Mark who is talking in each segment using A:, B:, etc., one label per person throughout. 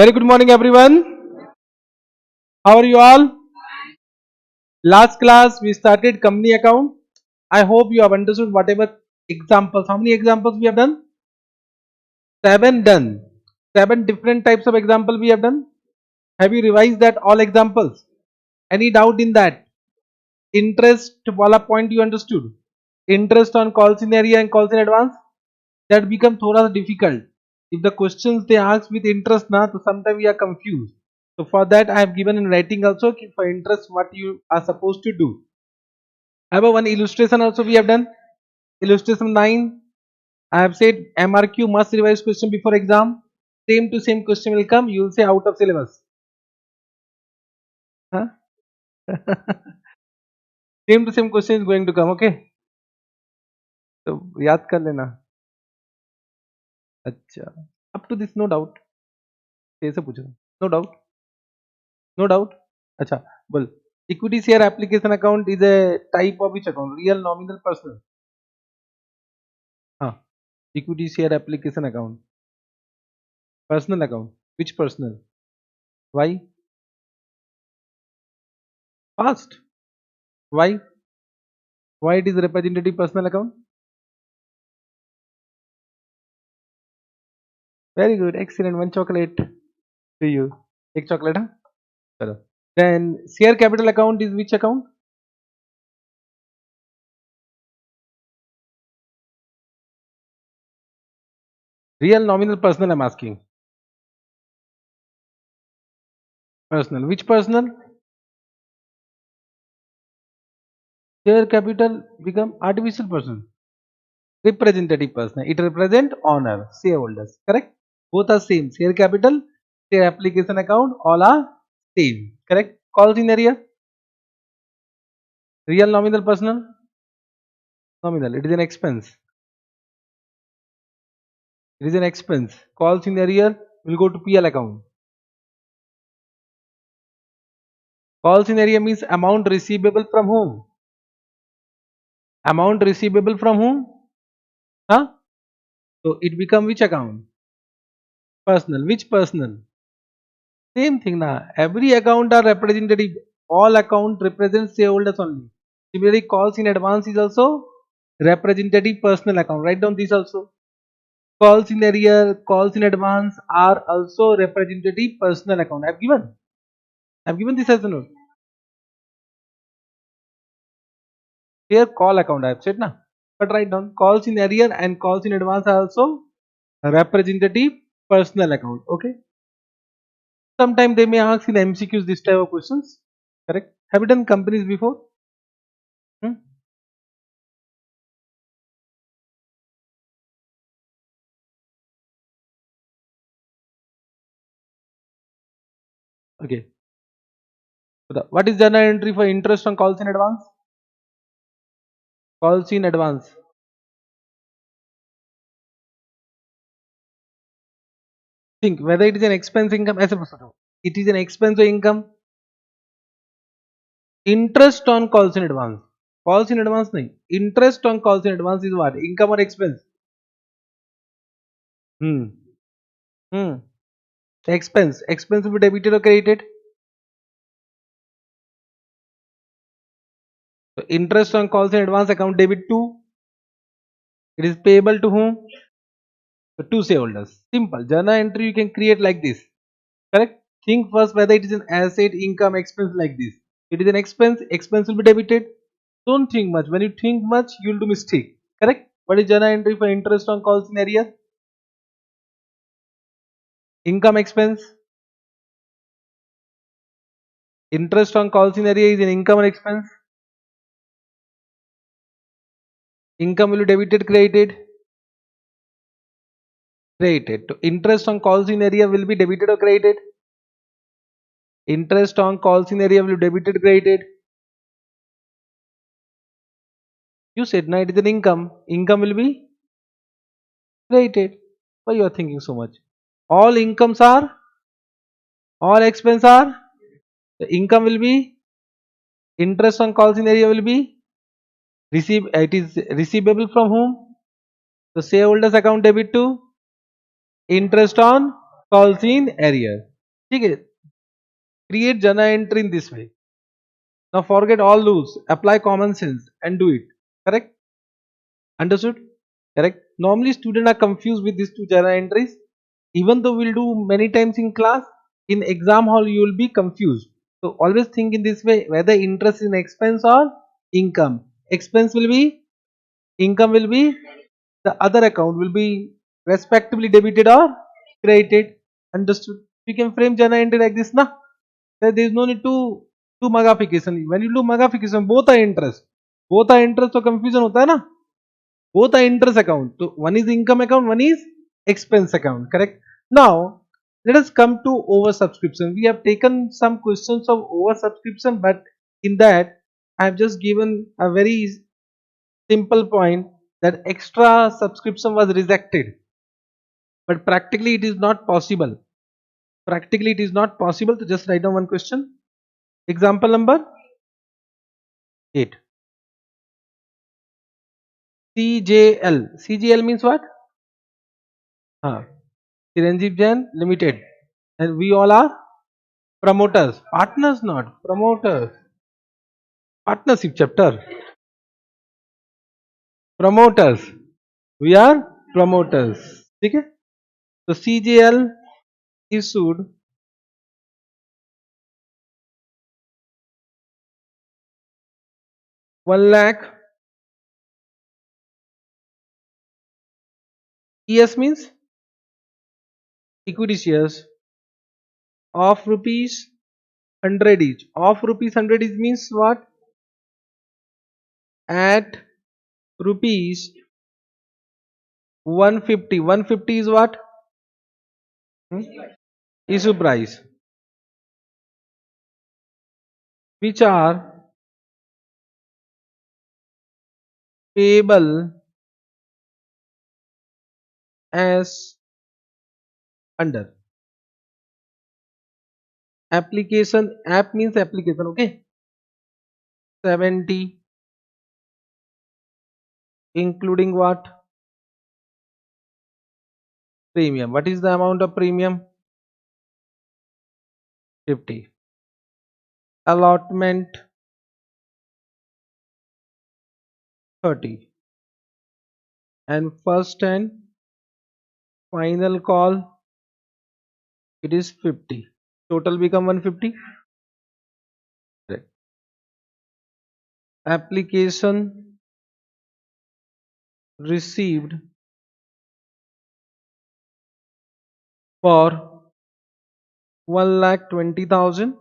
A: Very good morning, everyone. How are you all? Last class we started company account. I hope you have understood whatever examples. How many examples we have done? Seven done. Seven different types of example we have done. Have you revised that all examples? Any doubt in that? Interest wala point you understood? Interest on calls in area and calls in advance? That become thoda difficult. If the questions they ask with interest na, so sometimes we are confused. So for that I have given in writing also for interest what you are supposed to do. I have one illustration also we have done. Illustration 9. I have said MRQ must revise question before exam. Same to same question will come. You will say out of syllabus. Huh? Same to same question is going to come. Okay. तो याद कर लेना. अच्छा. Up to this no doubt. कैसे पूछो? No doubt. No doubt. अच्छा. Well, equity share application account is a type of which account? Real, nominal, personal. हाँ. Equity share application account. Personal account. Which personal? Why? Past. Why? Why it is representative personal account? Very good. Excellent. One chocolate to you. एक chocolate हाँ? चलो. Then share capital account is which account? Real, nominal, personal. I'm asking. Personal. Which personal? Share capital become artificial person. Representative person. It represent honor. Shareholders. Correct? Both are same. Share capital, share application account, all are same. Correct? Calls in area. Real, nominal, personal. Nominal. It is an expense. It is an expense. Calls in area will go to PL account. Calls in area means amount receivable from whom? Amount receivable from whom? Huh? So it become which account? Personal. Which personal? Same thing na. Every account are representative. All account represents shareholders only. Similarly, calls in advance is also representative personal account. Write down this also. Calls in arrear, calls in advance are also representative personal account. I have given this as a note. Here call account I have said na. But write down calls in arrear and calls in advance are also representative personal account. Okay. Sometimes they may ask in MCQs this type of questions. Correct. Have you done companies before? Hmm? Okay. So what is journal entry for interest on calls in advance? Calls in advance. Think whether it is an expense income as a it is an expense or income. Interest on calls in advance. Calls in advance nahi. Interest on calls in advance is what? Income or expense? Hmm. Hmm. Expense. Expense will be debited or credited? So interest on calls in advance account debit to. It is payable to whom? So to shareholders. Simple. Journal entry you can create like this. Correct? Think first whether it is an asset, income, expense like this. It is an expense. Expense will be debited. Don't think much. When you think much, you will do mistake. Correct? What is journal entry for interest on calls in arrear? Income, expense. Interest on calls in arrear is an income or expense? Income will be debited, credited? Credited. So interest on calls in arrear will be debited or credited? Interest on calls in arrear will be debited, credited? You said no, it is an income. Income will be credited. Why you are thinking so much? All incomes are, all expense are. The income will be, interest on calls in area will be it is receivable from whom? The shareholders account debit to interest on calls in area. ठीक है. Create journal entry in this way. Now forget all rules, apply common sense and do it. Correct? Understood? Correct? Normally students are confused with these two journal entries. Even though we'll do many times in class, in exam hall you will be confused. So always think in this way, whether interest in expense or income. Expense will be, income will be, the other account will be respectively debited or credited. Understood? We can frame journal entry like this, na? There is no need to do magnification. When you do magnification, both are interest. Both are interest, so confusion होता है ना? Both are interest account. So one is income account, one is expense account. Correct? Now let us come to oversubscription. We have taken some questions of oversubscription, but in that I have just given a very simple point that extra subscription was rejected. But practically it is not possible. Practically it is not possible to just write down one question. Example number 8. CJL. CJL means what? Chiranjeev Jain Limited. And we all are promoters. Partners not. Promoters. Partnership chapter. Promoters. We are promoters. Okay? So CJL issued 1 lakh. ES means equity shares of rupees 100 each. Of rupees 100 each means what? At rupees 150. 150 is what? Hmm? Issue price, which are payable as under. Application, app means application, okay? 70, including what? Premium. What is the amount of premium? 50. Allotment 30. And first and final call, it is 50. Total become 150. Correct. Application received for 1,20,000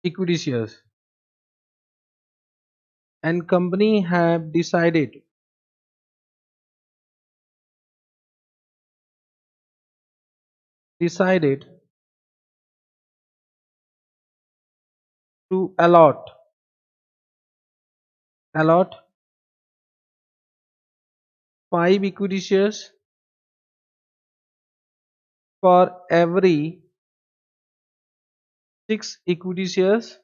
A: equity shares, and company have decided to allot 5 equity shares for every 6 equity shares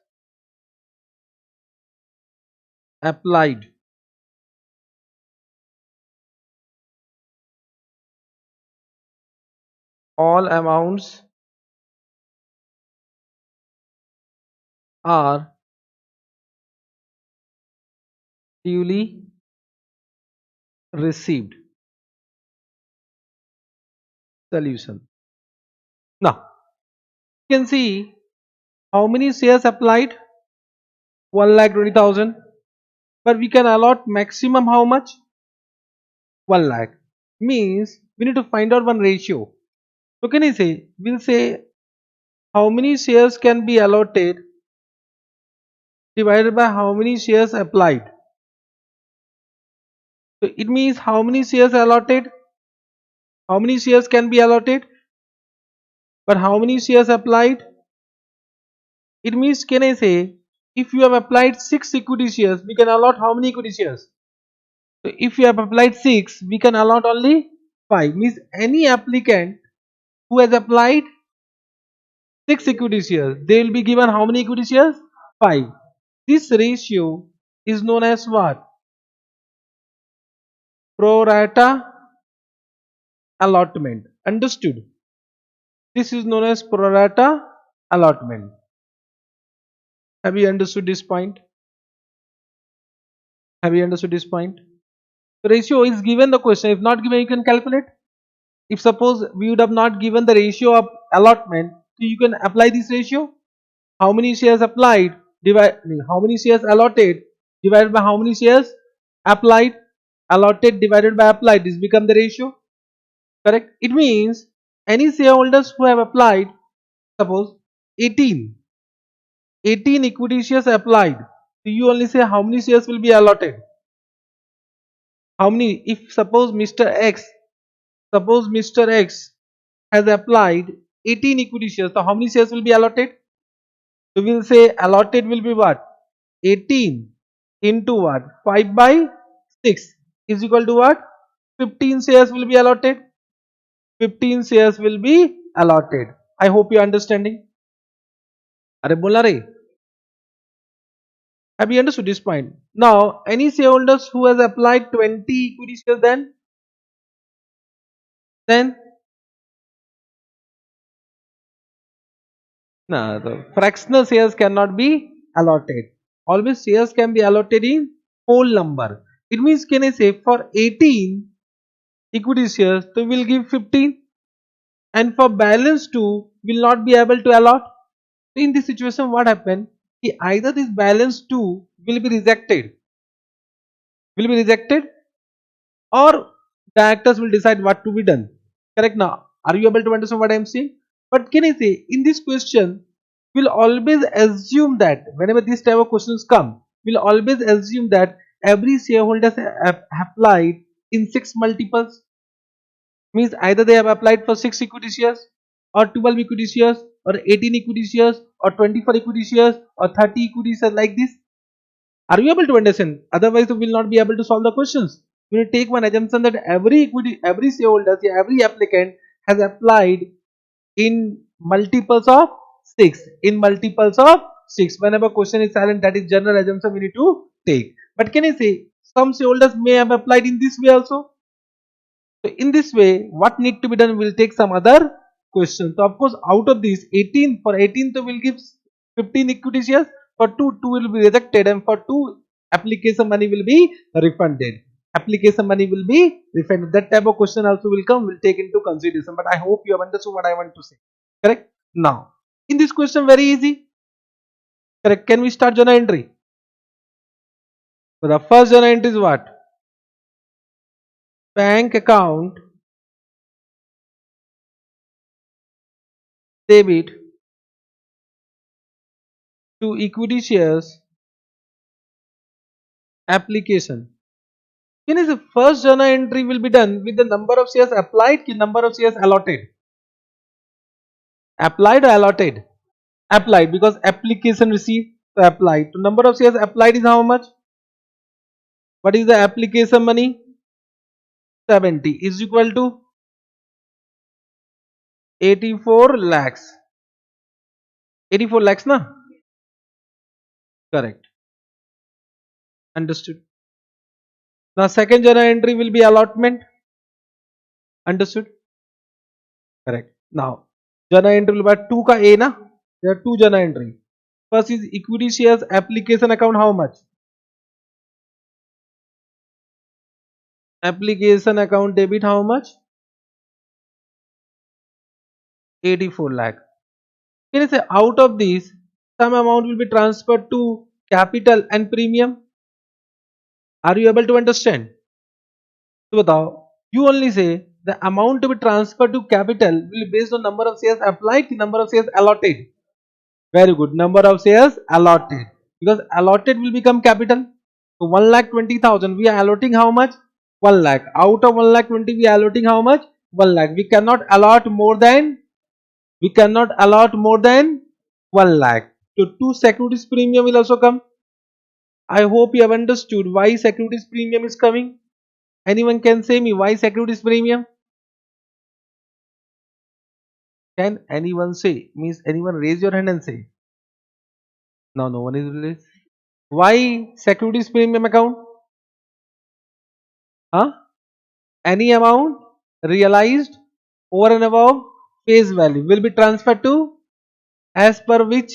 A: applied. All amounts are duly received. Solution. Now you can see how many shares applied, 1,20,000, but we can allot maximum how much? 1 lakh. Means we need to find out one ratio. So can I say, we'll say how many shares can be allotted divided by how many shares applied. So it means how many shares allotted, how many shares can be allotted, but how many shares applied. It means, can I say, if you have applied 6 equity shares, we can allot how many equity shares? So if you have applied 6, we can allot only 5. Means any applicant who has applied 6 equity shares, they will be given how many equity shares? 5. This ratio is known as what? Pro rata allotment. Understood? This is known as pro rata allotment. Have you understood this point? Have you understood this point? The ratio is given the question. If not given, you can calculate. If suppose we would have not given the ratio of allotment, so you can apply this ratio. How many shares applied divide how many shares allotted divided by how many shares applied. Allotted divided by applied, this become the ratio. Correct? It means any shareholders who have applied, suppose 18 equity shares applied, so you only say how many shares will be allotted. How many? If suppose Mr. X has applied 18 equity shares, so how many shares will be allotted? So we will say allotted will be what? 18 into what? 5 by 6 is equal to what? 15 shares will be allotted. 15 shares will be allotted. I hope you are understanding. Are bola re? Have you understood this point? Now, any shareholders who has applied 20 equity shares, then no, the fractional shares cannot be allotted. Always shares can be allotted in whole number. It means, can I say, for 18 equity shares, so we will give 15, and for balance 2 will not be able to allot. In this situation, what happened? Either this balance 2 will be rejected, or directors will decide what to be done. Correct? Now, are you able to understand what I am saying? But can I say, in this question, we'll always assume that whenever these type of questions come, we'll always assume that every shareholder has applied in 6 multiples. Means either they have applied for 6 equity shares, or 12 equity shares, or 18 equity shares, or 24 equity shares, or 30 equity shares, like this. Are you able to understand? Otherwise, we will not be able to solve the questions. We will take one assumption that every shareholder, every applicant has applied in multiples of 6. In multiples of 6. Whenever question is silent, that is general assumption we need to take. But can I say, some shareholders may have applied in this way also. So in this way, what need to be done? We'll take some other question. So of course, out of these 18, for 18, so we'll give 15 equity shares. For 2 will be rejected, and for 2, application money will be refunded. Application money will be refunded. That type of question also will come. We'll take into consideration. But I hope you have understood what I want to say. Correct? Now, in this question, very easy. Correct? Can we start journal entry? So the first journal entry is what? Bank account debit to equity shares application. Can I say first journal entry will be done with the number of shares applied ki number of shares allotted? Applied or allotted? Applied, because application received, so applied. So number of shares applied is how much? What is the application money? 70 is equal to 84 lakhs. 84 lakhs na? Correct. Understood. Now second journal entry will be allotment. Understood. Correct. Now journal entry will be 2 ka A na? There are 2 journal entry. First is equity shares application account, how much? Application account debit, how much? 84 lakh. Can I say out of these, some amount will be transferred to capital and premium? Are you able to understand? So बताओ, you only say the amount to be transferred to capital will be based on number of shares applied, the number of shares allotted. Very good, number of shares allotted, because allotted will become capital. So 1,20,000 we are allotting how much? 1 lakh. Out of 1,20,000 we are allotting how much? 1 lakh. We cannot allot more than 1 lakh. So 2 securities premium will also come. I hope you have understood why securities premium is coming. Anyone can say me why securities premium? Can anyone say? Means anyone raise your hand and say. No, no one is raised. Why securities premium account? Huh? Any amount realized over and above face value will be transferred to as per which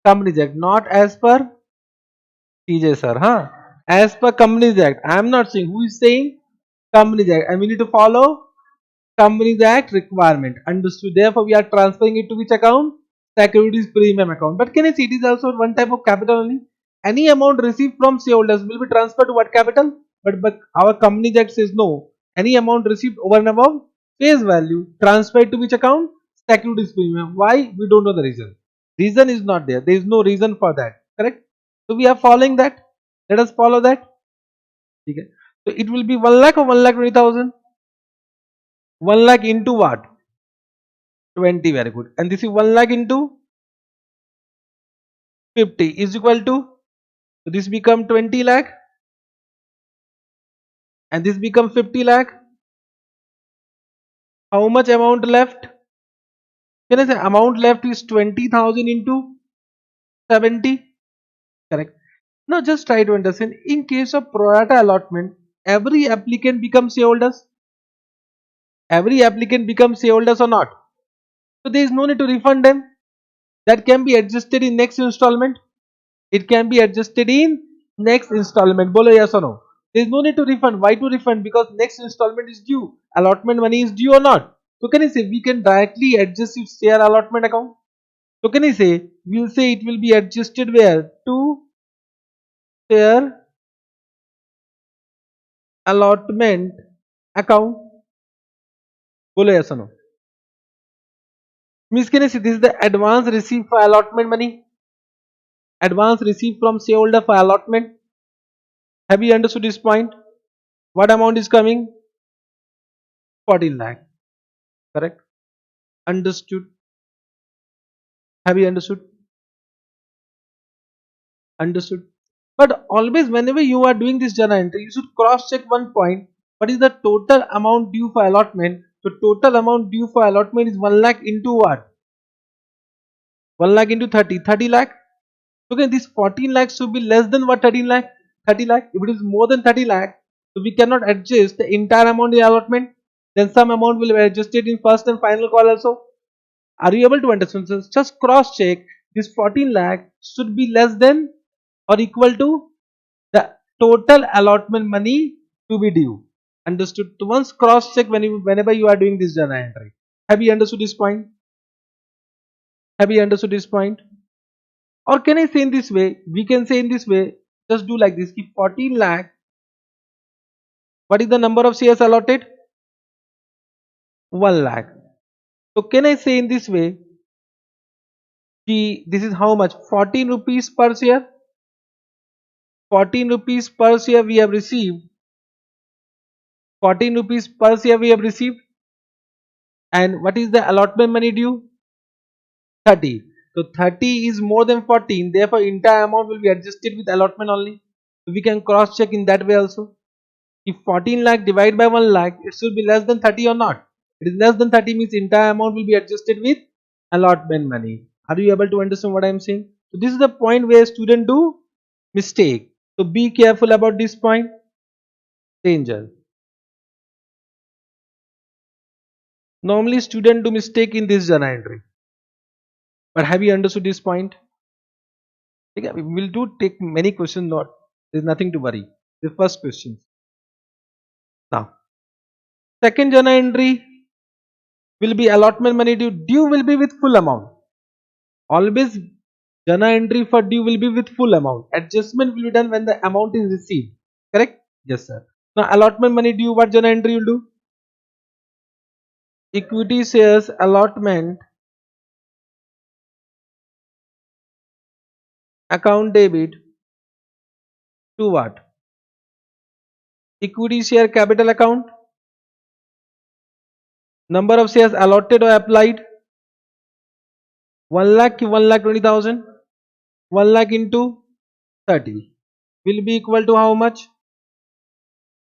A: Companies Act, not as per TJ sir, huh? As per Companies Act. I am not saying, who is saying? Companies Act, and we need to follow Companies Act requirement. Understood? Therefore, we are transferring it to which account? Securities premium account. But can I see it is also one type of capital only? Any amount received from shareholders will be transferred to what capital? But our Companies Act says no. Any amount received over and above face value transferred to which account? Securities premium. Why? We don't know the reason. Reason is not there. There is no reason for that. Correct? So we are following that. Let us follow that. Okay. So it will be 1 lakh or 1,20,000. 1 lakh into what? 20. Very good. And this is 1 lakh into 50 is equal to, so this become 20 lakh and this become 50 lakh. How much amount left? Can I say amount left is 20,000 into 70? Correct. Now just try to understand. In case of pro rata allotment, every applicant becomes shareholders. Every applicant becomes shareholders or not? So there is no need to refund them. That can be adjusted in next installment. It can be adjusted in next installment. Bolo yes or no? There is no need to refund. Why to refund? Because next installment is due. Allotment money is due or not? So can I say we can directly adjust its share allotment account? So can I say we'll say it will be adjusted where? To share allotment account. Bolo yes or no? Means can I say this is the advance received for allotment money? Advance received from shareholder for allotment. Have you understood this point? What amount is coming? 14 lakh. Correct? Understood? Have you understood? Understood? But always whenever you are doing this journal entry, you should cross check one point. What is the total amount due for allotment? So total amount due for allotment is 1 lakh into what? 1 lakh into 30. 30 lakh. Okay, this 14 lakh should be less than what? 13 lakh. 30 lakh. If it is more than 30 lakh, so we cannot adjust the entire amount in allotment. Then some amount will be adjusted in first and final call also. Are you able to understand? So just cross check. This 14 lakh should be less than or equal to the total allotment money to be due. Understood? So once cross check whenever you are doing this journal entry. Have you understood this point? Have you understood this point? Or can I say in this way? We can say in this way. Just do like this. If 14 lakh, what is the number of shares allotted? 1 lakh. So can I say in this way? This is how much? 14 rupees per share. 14 rupees per share we have received. 14 rupees per share we have received. And what is the allotment money due? 30. So 30 is more than 14. Therefore, entire amount will be adjusted with allotment only. So we can cross check in that way also. If 14 lakh divided by 1 lakh, it should be less than 30 or not. It is less than 30 means entire amount will be adjusted with allotment money. Are you able to understand what I am saying? So this is the point where students do mistake. So be careful about this point. Danger. Normally students do mistake in this journal entry. But have you understood this point? Okay, we will do take many questions. Not there is nothing to worry. The first question. Now, second journal entry will be allotment money due. Due will be with full amount. Always journal entry for due will be with full amount. Adjustment will be done when the amount is received. Correct? Yes, sir. Now, allotment money due. What journal entry will do? Equity shares allotment account debit to what? Equity share capital account. Number of shares allotted or applied. 1 lakh, 1,20,000. 1 lakh into 30 will be equal to how much?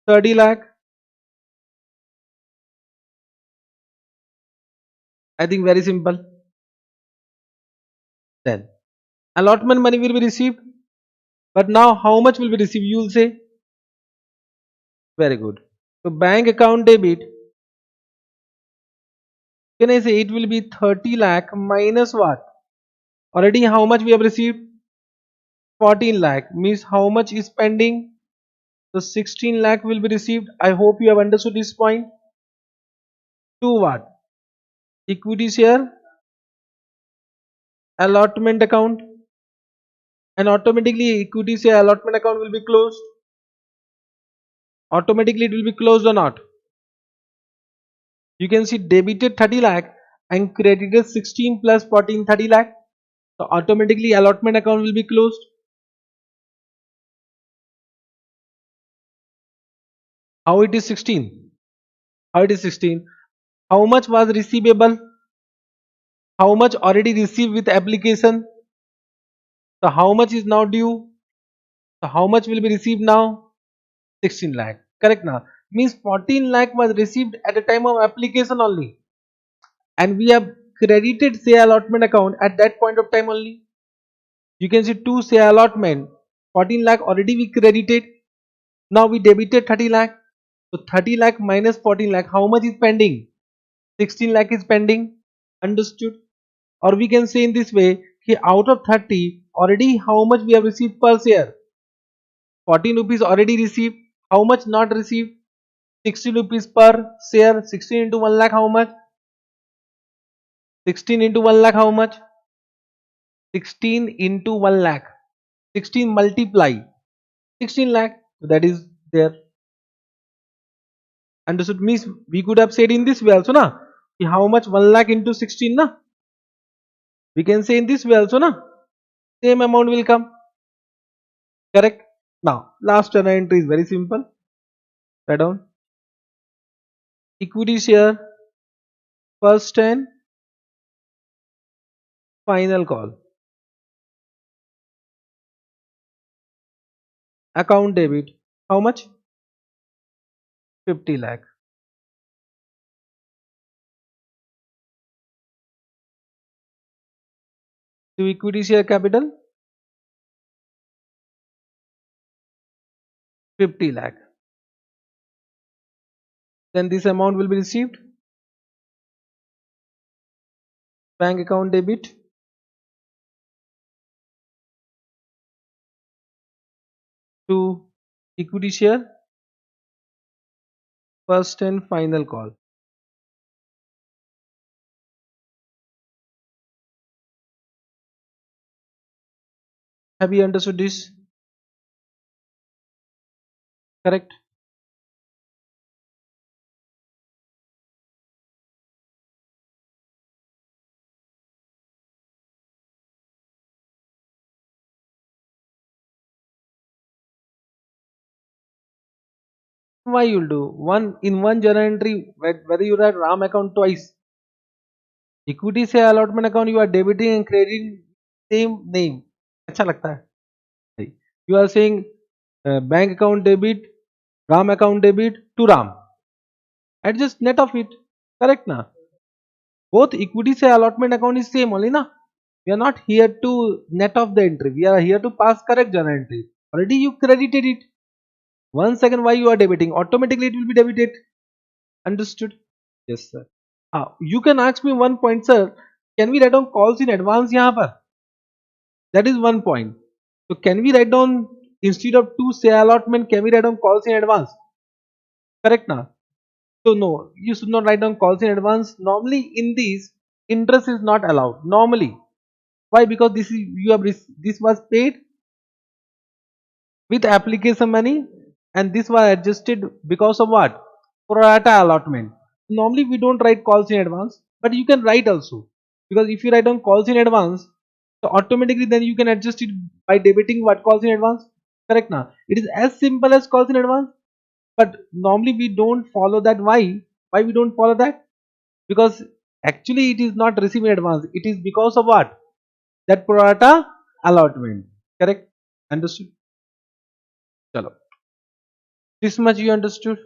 A: 30 lakh. I think very simple. Then allotment money will be received. But now how much will be received? You will say. Very good. So bank account debit Can I say it will be 30 lakh minus what? Already how much we have received? 14 lakh, means how much is pending? So 16 lakh will be received. I hope you have understood this point. To what? Equity share allotment account, and automatically equity share allotment account will be closed. Automatically it will be closed or not? You can see debited 30 lakh and credited 16 plus 14 30 lakh. So automatically allotment account will be closed. How it is 16? How it is 16? How much was receivable? How much already received with application? So how much is now due? So how much will be received now? 16 lakh. Correct now. Means 14 lakh was received at the time of application only. And we have credited say allotment account at that point of time only. You can see two say allotment. 14 lakh already we credited. Now we debited 30 lakh. So 30 lakh minus 14 lakh. How much is pending? 16 lakh is pending. Understood? Or we can say in this way, out of 30, already how much we have received per share? 14 rupees already received. How much not received? 60 rupees per share. 16 into 1 lakh how much? 16 into 1 lakh how much? 16 into 1 lakh. 16 multiply 16 lakh. So that is there. Understood? Means we could have said in this way also na. How much 1 lakh into 16 na? We can say in this way also na. Same amount will come. Correct? Now last journal entry is very simple. Write down. Equity share first and final call. Account debit. How much? 50 lakh. To equity share capital 50 lakh. Then this amount will be received. Bank account debit to equity share first and final call. Have you understood this? Correct? Why you'll do one in one journal entry, whether you write RAM account twice? Equity share allotment account you are debiting and crediting same name. अच्छा लगता है. You are saying bank account debit, RAM account debit to RAM. Adjust net of it. Correct na? Both equity share allotment account is same only na. We are not here to net off the entry. We are here to pass correct journal entry. Already you credited it. 1 second why you are debiting? Automatically it will be debited. Understood? Yes sir. You can ask me one point, sir. Can we write down calls in advance यहाँ पर? That is one point. So can we write down instead of two say allotment? Can we write down calls in advance? Correct na? So no, you should not write down calls in advance. Normally in these interest is not allowed. Normally, why? Because this is this was paid with application money, and this was adjusted because of what? Pro rata allotment. Normally we don't write calls in advance, but you can write also, because if you write down calls in advance, so automatically then you can adjust it by debiting what calls in advance. Correct now? It is as simple as calls in advance, but normally we don't follow that. Why we don't follow that? Because actually it is not received in advance. It is because of what? That pro rata allotment. Correct? Understood? Chalo. This much you understood.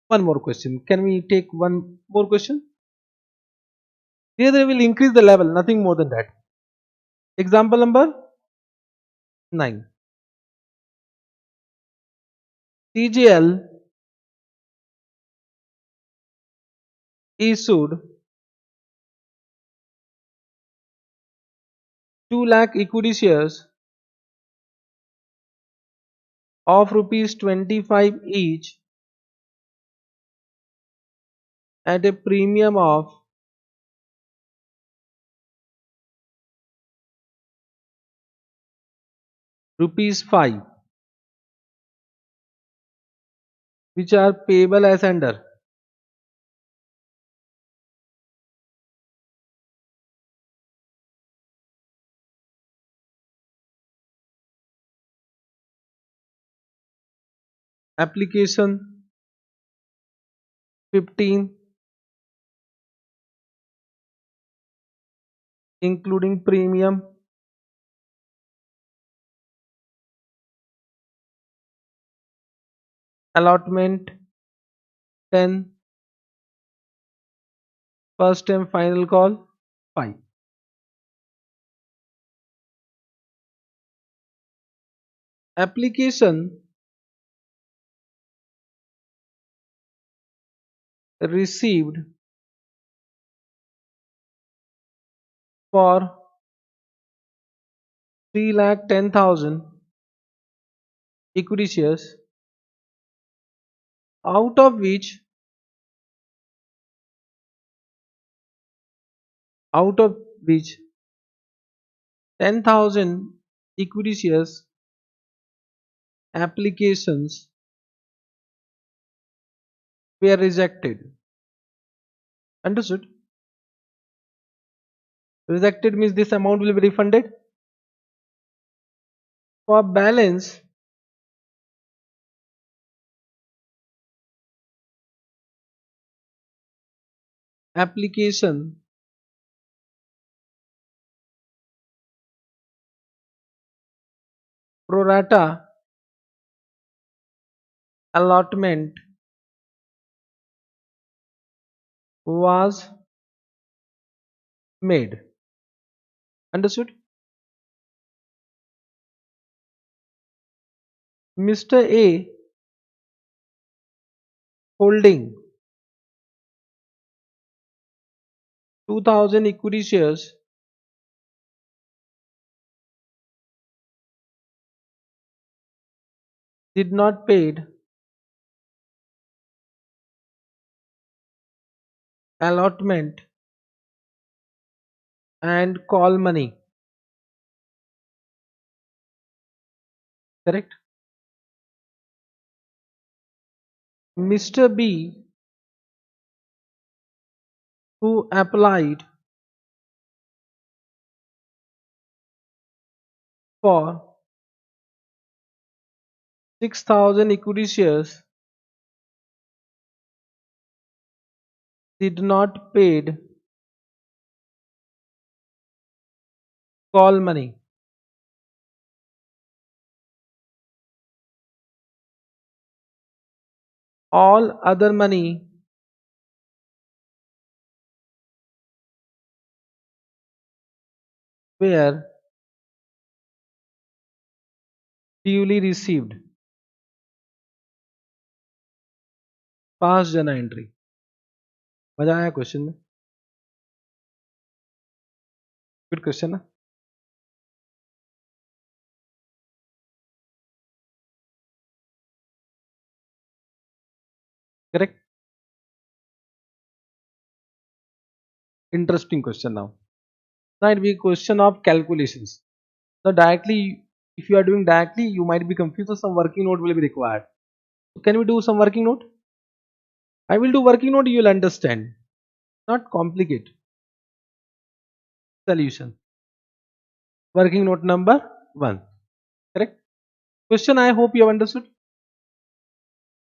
A: One more question. Can we take one more question? Here they will increase the level, nothing more than that. Example number 9. TGL issued 2 lakh equity shares of rupees 25 each at a premium of rupees 5, which are payable as under application 15, including premium, allotment 10, first and final call 5. Application received for 3,10,000 equity shares, out of which out of which 10,000 equity shares applications were rejected. Understood? Rejected means this amount will be refunded. For balance, application pro rata allotment was made. Understood? Mr. A holding 2,000 equity shares did not paid allotment and call money. Correct? Mr. B, who applied for 6,000 equity shares, did not paid call money. All other money were duly received. Past journal entry. मजा आया question में? Good question ना? Correct? Interesting question now. Now it will be a question of calculations. Now directly, if you are doing directly, you might be confused, so some working note will be required. So can we do some working note? I will do working note, you will understand. Not complicate. Solution. Working note number 1. Correct? Question I hope you have understood.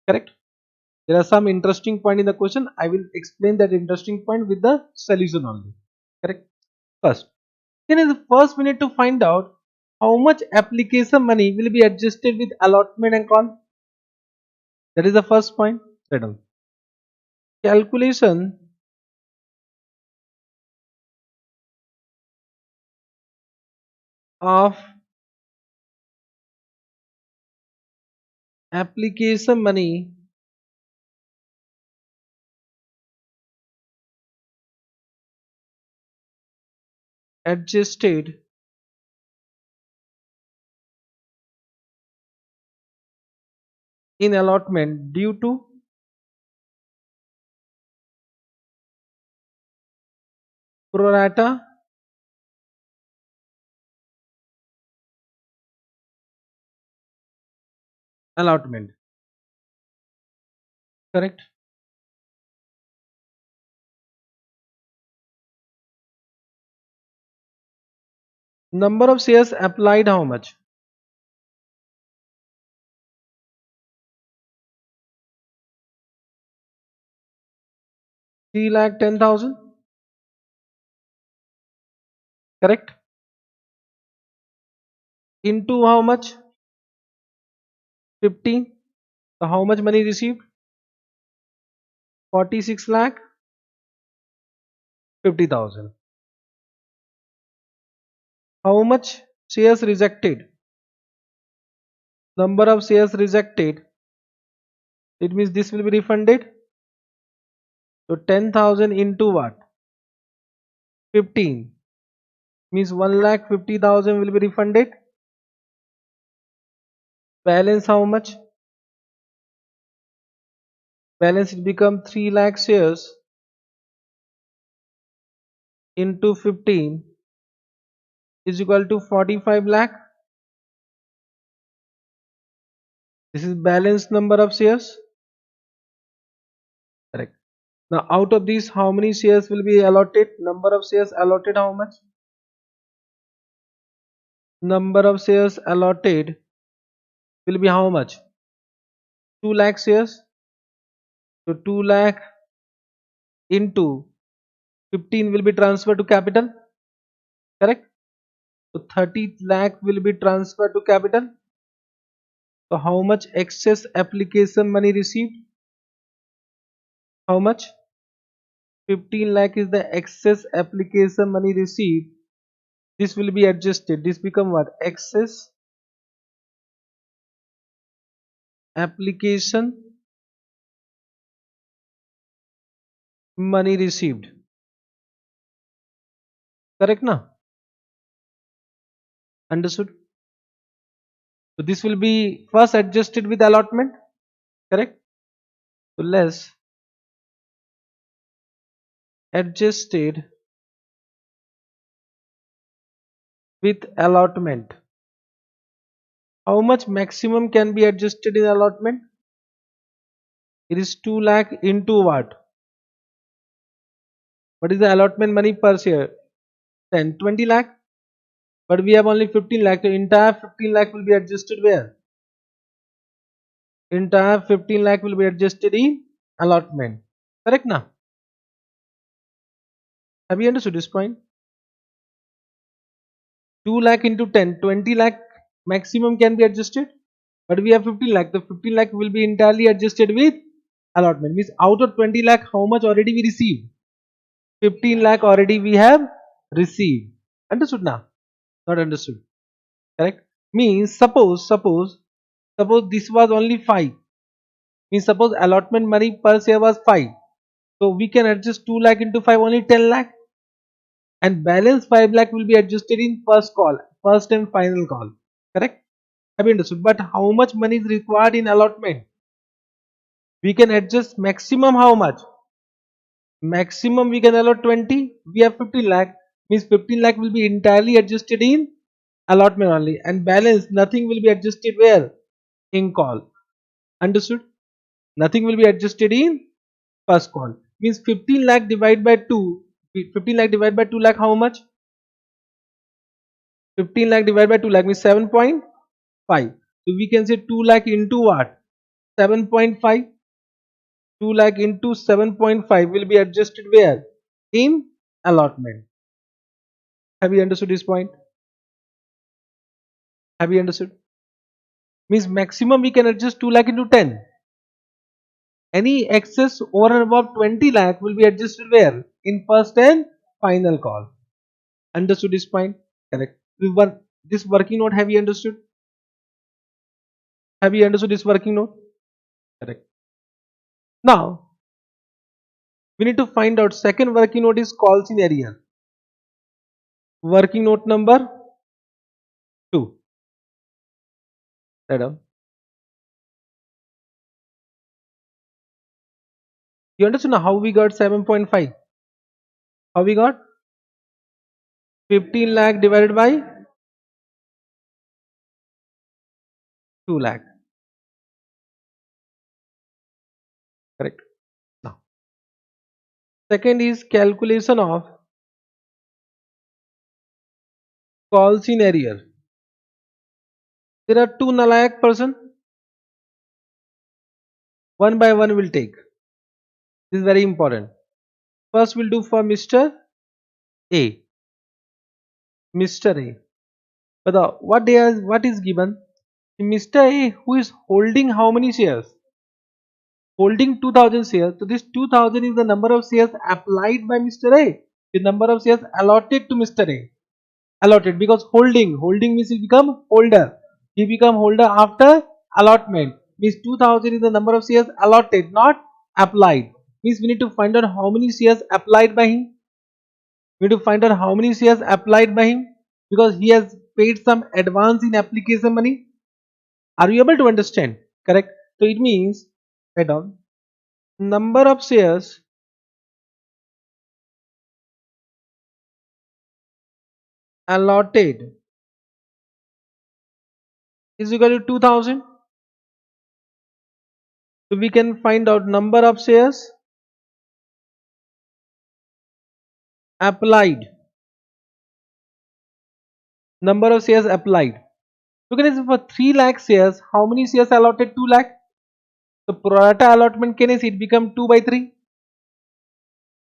A: Correct? There are some interesting point in the question. I will explain that interesting point with the solution only. Correct? First. Then in the first we need to find out how much application money will be adjusted with allotment and call. That is the first point. Write down. Calculation of application money adjusted in allotment due to pro rata allotment. Correct? Number of shares applied how much? 3,10,000. Correct? Into how much? 15. So how much money received? 46 lakh 50,000. How much shares rejected? Number of shares rejected. It means this will be refunded. So 10,000 into what? 15 means 1,50,000 will be refunded. Balance how much? Balance it become 3 lakh shares into 15 is equal to 45 lakh. This is balance number of shares. Correct. Now out of these how many shares will be allotted? Number of shares allotted how much? Number of shares allotted will be how much? 2 lakh shares. So 2 lakh into 15 will be transferred to capital. Correct. So 30 lakh will be transferred to capital. So how much excess application money received? How much? 15 lakh is the excess application money received. This will be adjusted. This become what? Excess application money received. Correct na? Understood? So this will be first adjusted with allotment. Correct? So less adjusted with allotment. How much maximum can be adjusted in allotment? It is 2 lakh into what? What is the allotment money per share? 10, 20 lakh. But we have only 15 lakh. So entire 15 lakh will be adjusted where? Entire 15 lakh will be adjusted in allotment. Correct now? Have you understood this point? 2 lakh into 10, 20 lakh maximum can be adjusted. But we have 15 lakh. The 15 lakh will be entirely adjusted with allotment. Means out of 20 lakh, how much already we received? 15 lakh already we have received. Understood now? Not understood. Correct? Means suppose this was only 5. Means suppose allotment money per share was 5. So we can adjust 2 lakh into 5 only 10 lakh. And balance 5 lakh will be adjusted in first call. First and final call. Correct? Have you understood? But how much money is required in allotment? We can adjust maximum how much? Maximum we can allot 20. We have 15 lakh. Means 15 lakh will be entirely adjusted in allotment only. And balance nothing will be adjusted where? In call. Understood? Nothing will be adjusted in first call. Means 15 lakh divided by 2. 15 lakh divided by 2 lakh how much? 15 lakh divided by 2 lakh means 7.5. So we can say 2 lakh into what? 7.5. 2 lakh into 7.5 will be adjusted where? In allotment. Have you understood this point? Have you understood? Means maximum we can adjust 2 lakh into 10. Any excess over and above 20 lakh will be adjusted where? In first and final call. Understood this point? Correct. This working note, have you understood? Have you understood this working note? Correct. Now, we need to find out second working note is call scenario. Working note number 2. Right on. You understand now how we got 7.5? How we got 15 lakh divided by 2 lakh. Correct. Now, second is calculation of calls in arrear. There are two nalayak person. One by one we'll take. This is very important. First we'll do for Mr. A. Mr. A. But what is given? Mr. A, who is holding how many shares? Holding 2000 shares. So this 2000 is the number of shares applied by Mr. A. The number of shares allotted to Mr. A. Allotted, because holding means he become holder. He become holder after allotment. Means 2000 is the number of shares allotted, not applied. Means we need to find out how many shares applied by him. We need to find out how many shares applied by him, because he has paid some advance in application money. Are you able to understand? Correct. So it means, write down, number of shares allotted is equal to 2000. So we can find out number of shares applied. Number of shares applied. So can I say for 3 lakh shares, how many shares allotted? 2 lakh. So pro rata allotment, can I say it become 2 by 3?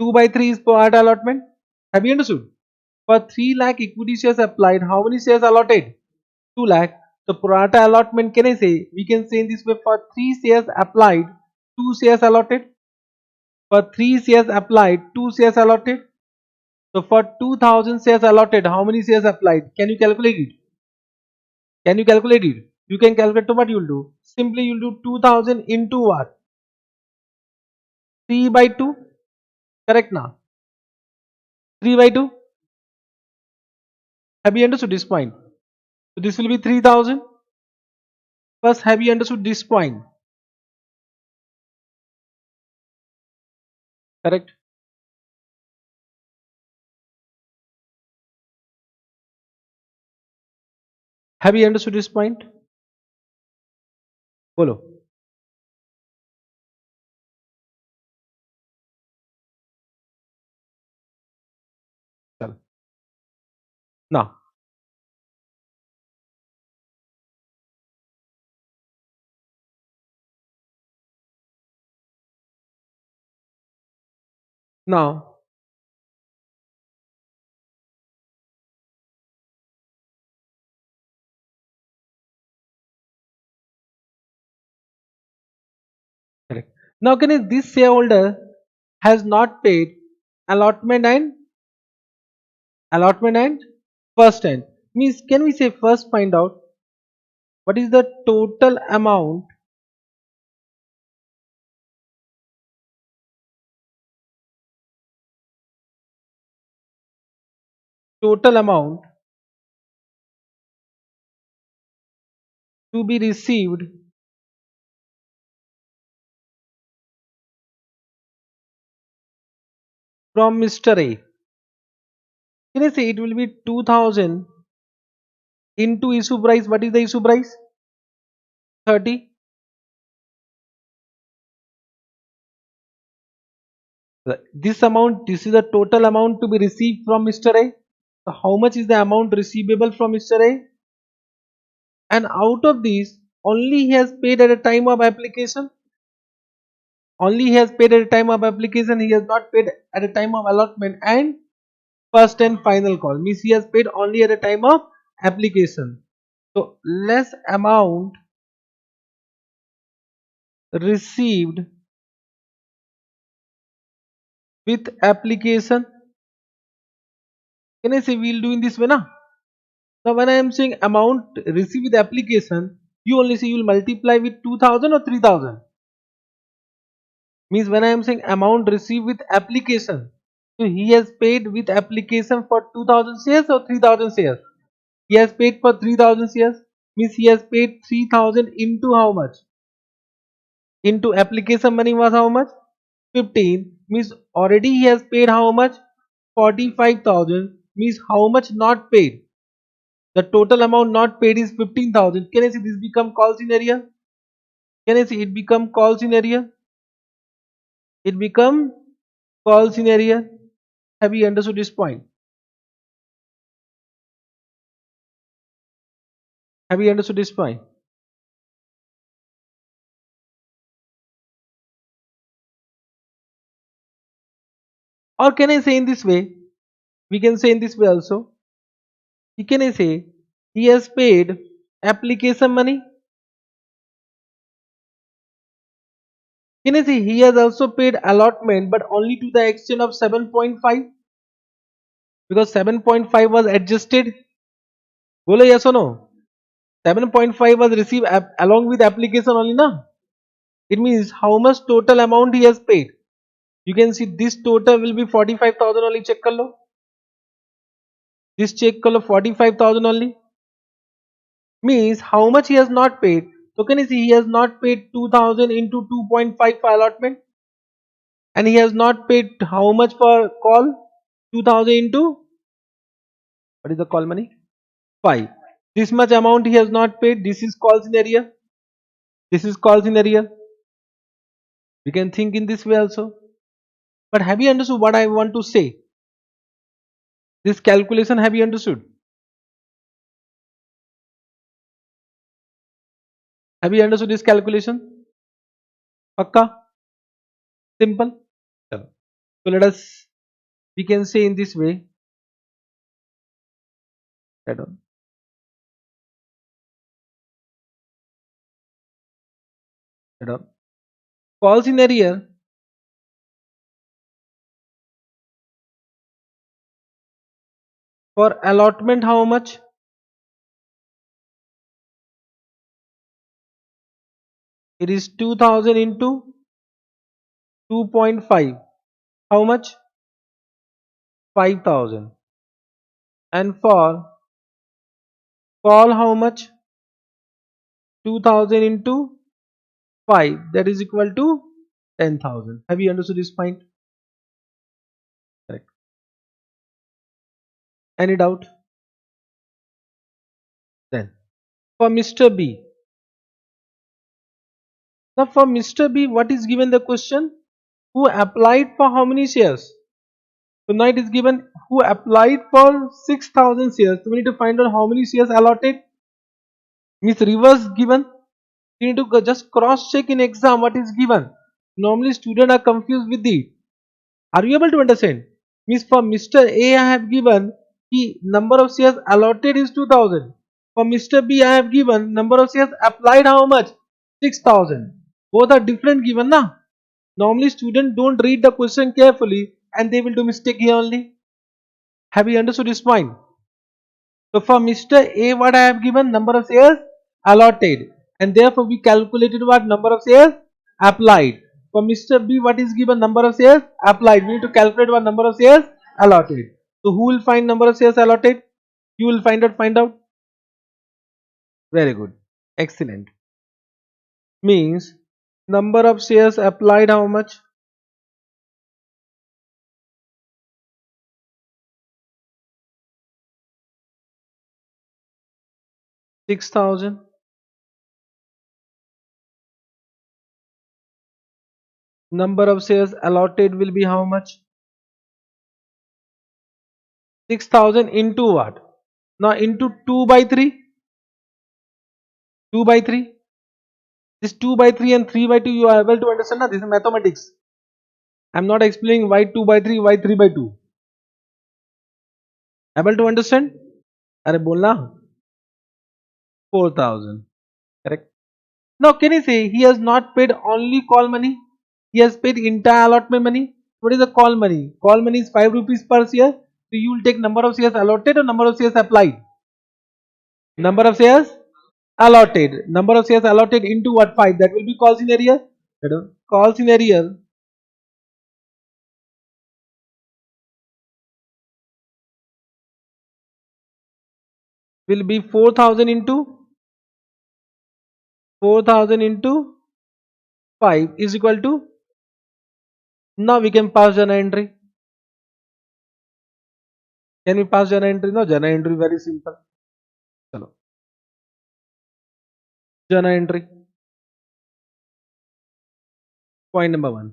A: 2 by 3 is pro rata allotment. Have you understood? For 3 lakh equity shares applied, how many shares allotted? 2 lakh. So pro rata allotment, can I say? We can say in this way, for 3 shares applied, 2 shares allotted. For 3 shares applied, 2 shares allotted. So for 2000 shares allotted, how many shares applied? Can you calculate it? Can you calculate it? You can calculate. So what you will do? Simply you will do 2000 into what? 3 by 2. Correct now? 3 by 2. Have you understood this point? So this will be 3000. First, have you understood this point? Correct? Have you understood this point? Bolo. Chalo. Now, now, correct. Now, can I, this shareholder has not paid allotment and first end. Means, can we say first find out what is the total amount to be received from Mr. A. Can I say it will be 2000 into issue price? What is the issue price? 30. This amount, this is the total amount to be received from Mr. A. So how much is the amount receivable from Mr. A? And out of this, only he has paid at the time of application. Only he has paid at the time of application. He has not paid at the time of allotment and first and final call. Means he has paid only at the time of application. So less amount received with application. Can I say we'll do in this way now? Now when I am saying amount received with application, you only see you will multiply with 2000 or 3000. Means when I am saying amount received with application, so he has paid with application for 2000 shares or 3000 shares. He has paid for 3000 shares. Means he has paid 3000 into how much? Into application money was how much? 15 means already he has paid how much? 45,000 means how much not paid? The total amount not paid is 15,000. Can I see this become call scenario? Can I see it become call scenario? It become call scenario. Have you understood this point? Have you understood this point? Or can I say in this way? We can say in this way also. Can I say he has paid application money? Can I say he has also paid allotment but only to the extent of 7.5 because 7.5 was adjusted? Bolo yes or no? 7.5 was received along with application only na? It means how much total amount he has paid. You can see this total will be 45,000 only. Check kar lo. This check kar lo 45,000 only. Means how much he has not paid. So can you see he has not paid 2,000 into 2.5 for allotment and he has not paid how much for call? 2,000 into what is the call money? 5. This much amount he has not paid. This is call scenario. This is call scenario. We can think in this way also. But have you understood what I want to say? This calculation have you understood? Have you understood this calculation? Pakka? Simple? Chalo. So let us, we can say in this way. Right on. Right on. Call scenario for allotment how much? It is 2000 into 2.5. How much? 5,000. And for call how much? 2000 into 5. That is equal to 10,000. Have you understood this point? Correct. Any doubt? Then for Mr. B. Now for Mr. B, what is given the question? Who applied for how many shares? So now it is given who applied for 6,000 shares. So we need to find out how many shares allotted. Means reverse given. You need to just cross check in exam what is given. Normally students are confused with it. Are you able to understand? Means for Mr. A I have given the number of shares allotted is 2,000. For Mr. B I have given number of shares applied how much? 6,000. Both are different given na. Normally students don't read the question carefully and they will do mistake here only. Have you understood this point? So for Mr. A what I have given number of shares allotted and therefore we calculated what number of shares applied. For Mr. B what is given number of shares applied. We need to calculate what number of shares allotted. So who will find number of shares allotted? You will find out. Very good. Excellent. Means number of shares applied how much? 6,000. Number of shares allotted will be how much? 6,000 into what? Now into 2 by 3. 2 by 3. This 2 by 3 and 3 by 2 you are able to understand na? This is mathematics. I am not explaining why 2 by 3, why 3 by 2. Able to understand? अरे बोलना 4,000. Correct. Now can you say he has not paid only call money? He has paid entire allotment money. What is the call money? Call money is 5 rupees per share. So you will take number of shares allotted or number of shares applied? Number of shares allotted. Number of shares allotted into what? 5. That will be call scenario. Call scenario will be 4,000 into 5 is equal to Now we can pass journal entry. Can we pass journal entry? No, journal entry very simple. Chalo. Journal entry. Point number one.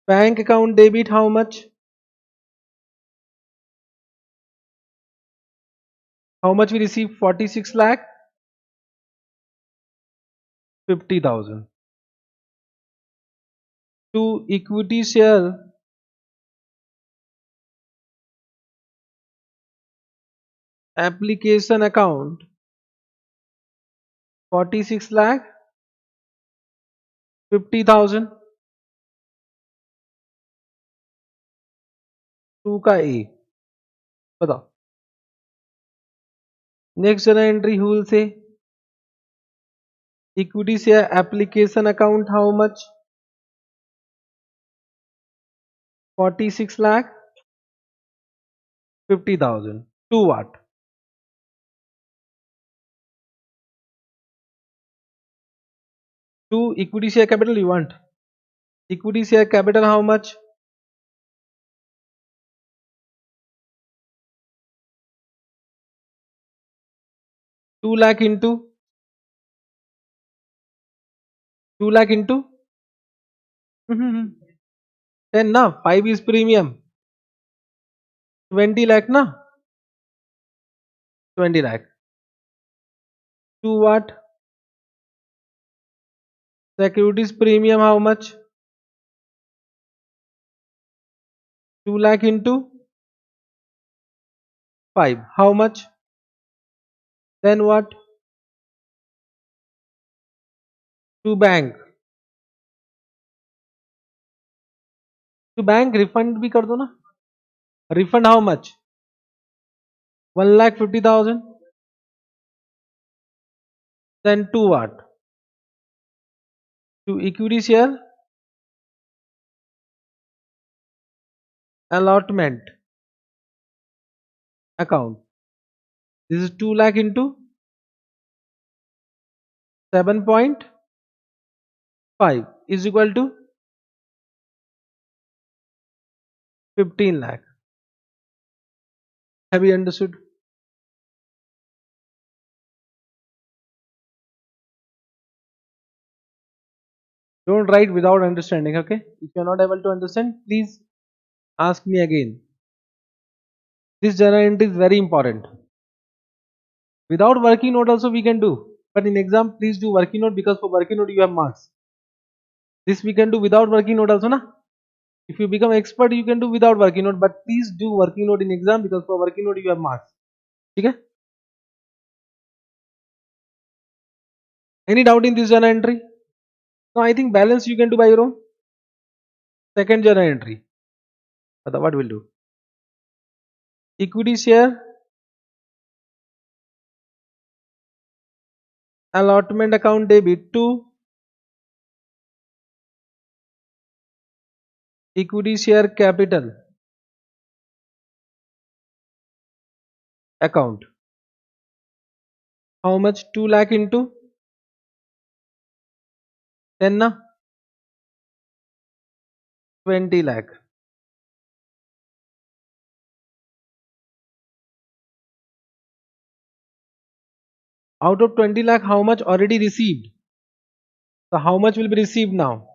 A: Bank account debit how much? How much we receive? 46 lakh 50,000. To equity share application account 46 lakh 50,000. 2 का A. बताओ. Next journal entry who will say equity share application account how much? 46 lakh 50,000. To what? To equity share capital you want. Equity share capital how much? 2 lakh into 2 lakh into 10 na. 5 is premium. 20 lakh na. 20 lakh. To what? Securities premium how much? 2 lakh into 5. How much? Then what? To bank. To bank refund भी कर दो ना. Refund how much? 1,50,000. Then to what? To equity share allotment account. This is 2 lakh into 7.5 is equal to 15 lakh. Have you understood? Don't write without understanding, okay? If you are not able to understand, please ask me again. This journal entry is very important. Without working note also we can do. But in exam, please do working note because for working note you have marks. This we can do without working note also, na? If you become expert, you can do without working note. But please do working note in exam because for working note you have marks. Okay? Any doubt in this journal entry? No, I think balance you can do by your own. Second journal entry. What will do? Equity share allotment account debit to equity share capital account. How much? 2 lakh into 10 na? 20 lakh. Out of 20 lakh, how much already received? So how much will be received now?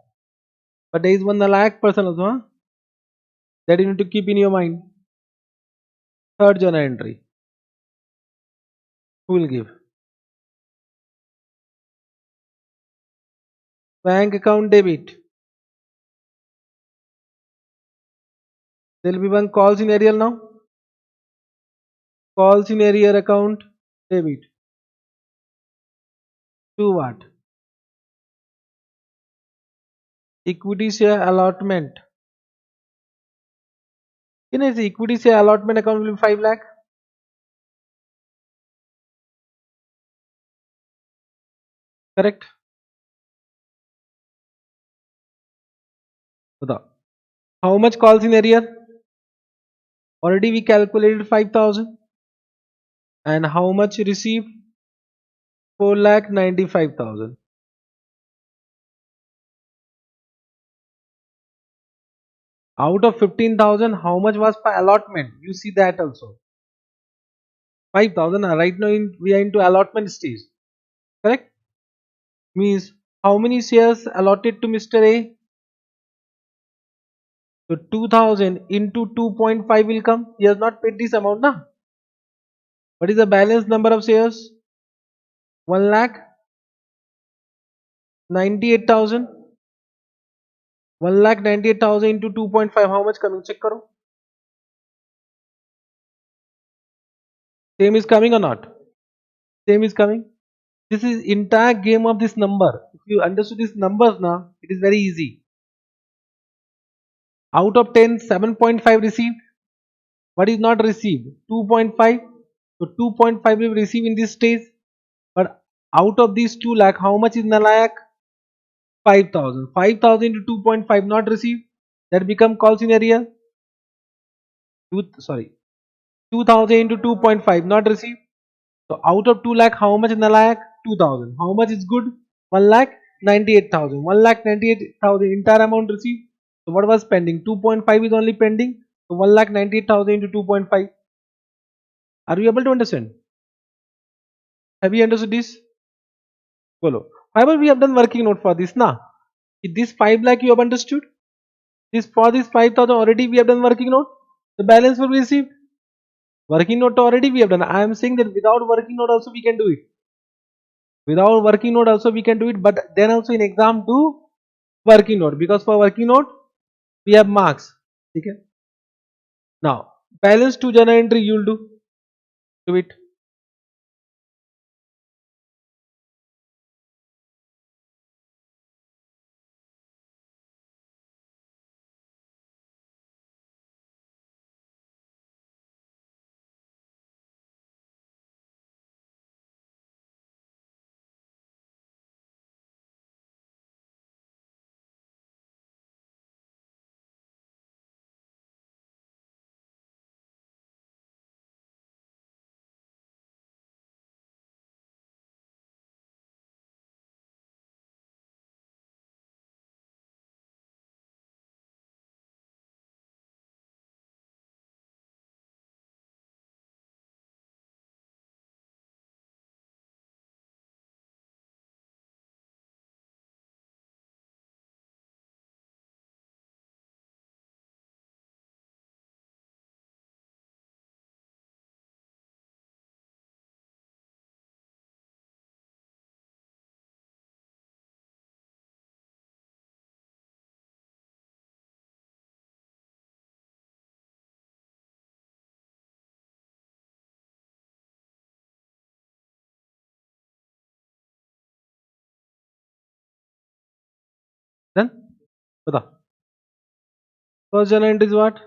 A: But there is 1 lakh person also, huh? That you need to keep in your mind. Third journal entry. Who will give? Bank account debit. There will be one calls in Arial now. Calls in area account debit. To what? Equity share allotment. You know, the equity share allotment account will be 5 lakh. Correct? How much calls in area? Already we calculated 5,000. And how much received? 4,95,000. Out of 15,000, how much was per allotment? You see that also. 5,000. Right now we are into allotment stage. Correct? Means how many shares allotted to Mr. A? So 2000 into 2.5 will come. He has not paid this amount, na? What is the balance number of shares? 1 lakh 98,000. 1 lakh 98,000 into 2.5. How much coming? Check karo. Same is coming or not? Same is coming. This is entire game of this number. If you understood these numbers now, it is very easy. Out of 10, 7.5 received. What is not received? 2.5. So 2.5 will receive in this stage. But out of these 2 lakh, how much is nalayak? 5,000. 5,000 into 2.5 not received. That become call scenario. Sorry. 2,000 into 2.5 not received. So out of 2 lakh, how much is nalayak? 2,000. How much is good? 1 lakh 98,000. 1 lakh 98,000 entire amount received. So what was pending? 2.5 is only pending. So 1 lakh 98,000 into 2.5. Are you able to understand? Have you understood this? Follow. However, we have done working note for this now. This 5 lakh you have understood. This for this 5,000 already we have done working note. The balance will be received. Working note already we have done. I am saying that without working note also we can do it. Without working note also we can do it. But then also in exam do working note, because for working note we have marks. Okay. Now balance to journal entry you will do it. Then bata. First journal entry is what?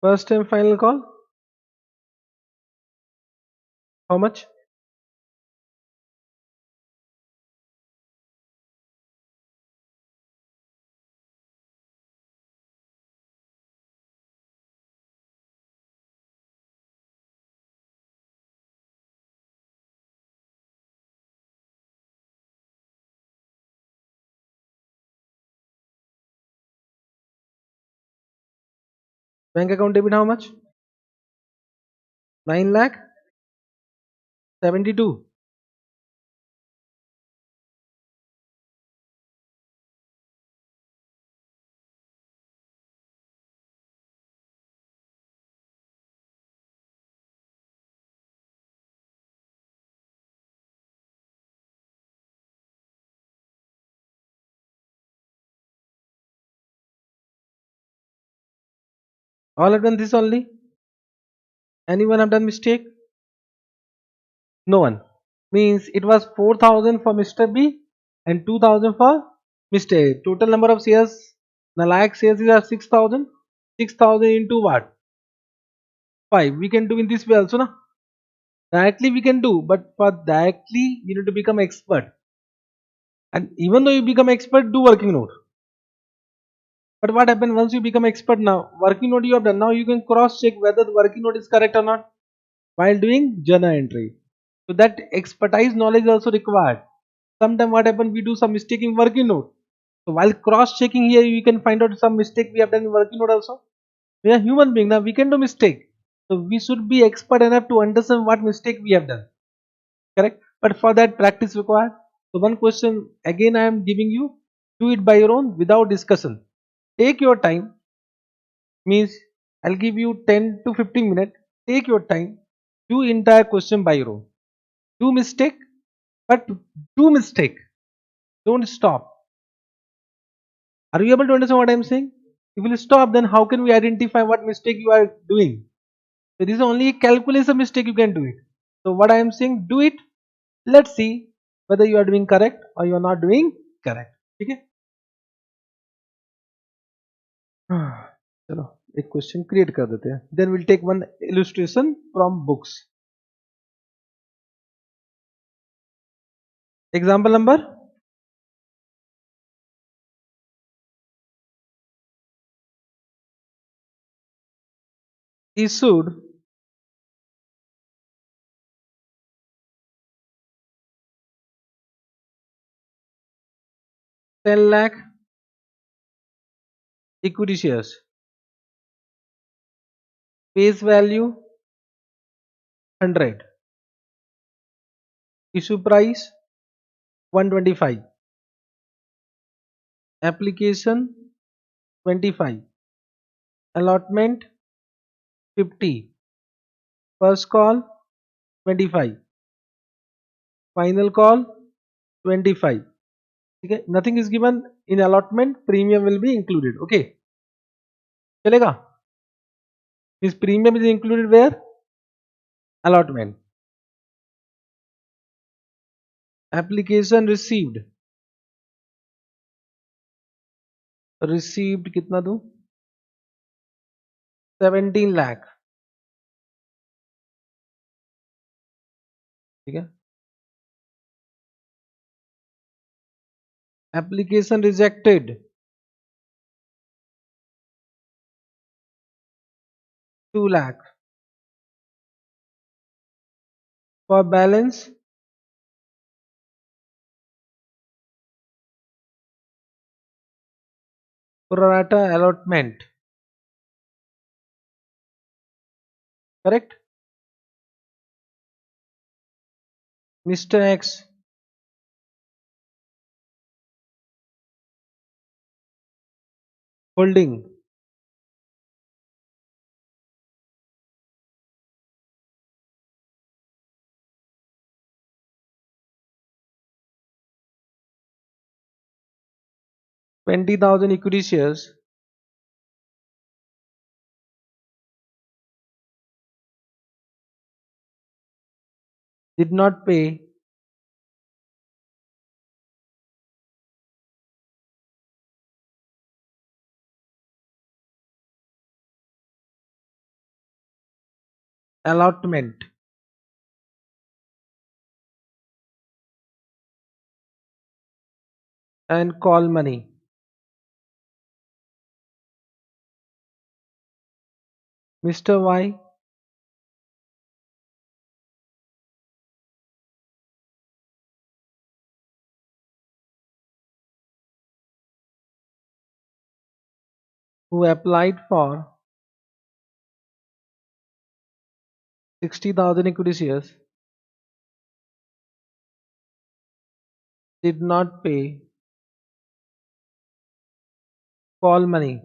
A: First time final call. How much? Bank account debit how much? 9 lakh 72. All have done this only. Anyone have done mistake? No one. Means it was 4,000 for Mr. B and 2,000 for Mr. A. Total number of shares, the like shares is 6,000. 6,000 into what? 5. We can do in this way also, na? Directly we can do, but for directly you need to become expert. And even though you become expert, do working note. But what happens once you become expert now? Working note you have done. Now you can cross check whether the working note is correct or not while doing journal entry. So that expertise knowledge is also required. Sometimes what happens, we do some mistake in working note. So while cross checking here, you can find out some mistake we have done in working note also. We are human being now, we can do mistake. So we should be expert enough to understand what mistake we have done. Correct? But for that practice required. So one question again I am giving you, do it by your own without discussion. Take your time, means I'll give you 10 to 15 minutes. Take your time, do entire question by your own. Do mistake, but do mistake. Don't stop. Are you able to understand what I'm saying? If you stop, then how can we identify what mistake you are doing? So this is only a calculation mistake you can do it. So what I am saying, do it. Let's see whether you are doing correct or you are not doing correct. Okay? चलो एक question create कर देते हैं. Then we'll take one illustration from books. Example number issued 10 lakh equity shares. Face value 100. Issue price 125. Application 25. Allotment 50. First call 25. Final call 25. Okay, nothing is given in allotment, premium will be included. Okay, चलेगा. This premium is included where? Allotment. Application received. Received कितना दूं? 17 lakh. ठीक है. Application rejected 2 lakh. For balance pro rata allotment. Correct? Mr. X holding 20,000 equity shares did not pay allotment and call money. Mr. Y who applied for 60,000 equity shares did not pay call money.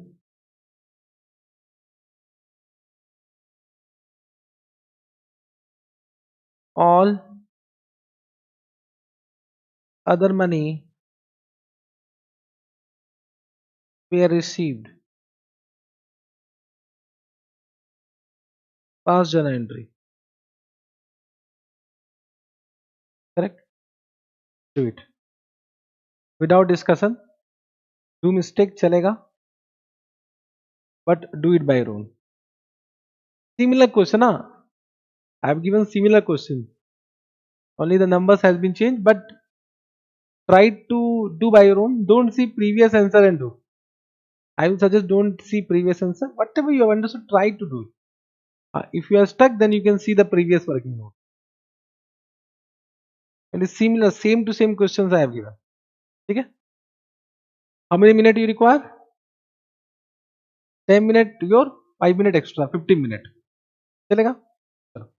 A: All other money were received. Past journal entry. Correct? Do it. Without discussion. Do mistake chalega, but do it by your own. Similar question, huh? I have given similar question. Only the numbers has been changed, but try to do by your own. Don't see previous answer and do. I will suggest don't see previous answer. Whatever you have understood, try to do it. If you are stuck, then you can see the previous working note. It is similar, same to same questions I have given. Okay? How many minutes you require? 10 minutes your 5 minutes extra, 15 minutes. चलेगा? चलो.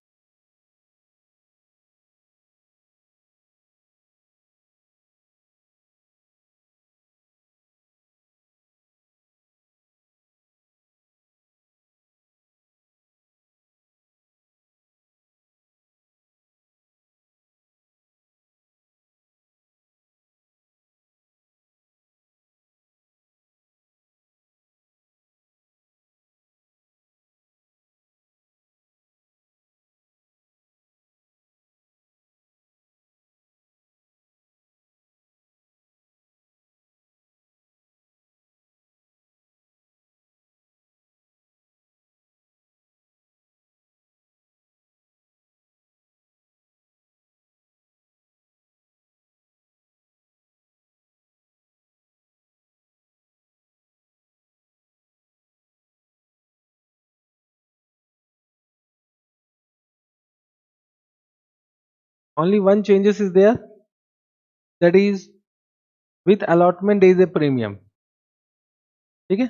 A: Only one changes is there, that is with allotment there is a premium. ठीक है?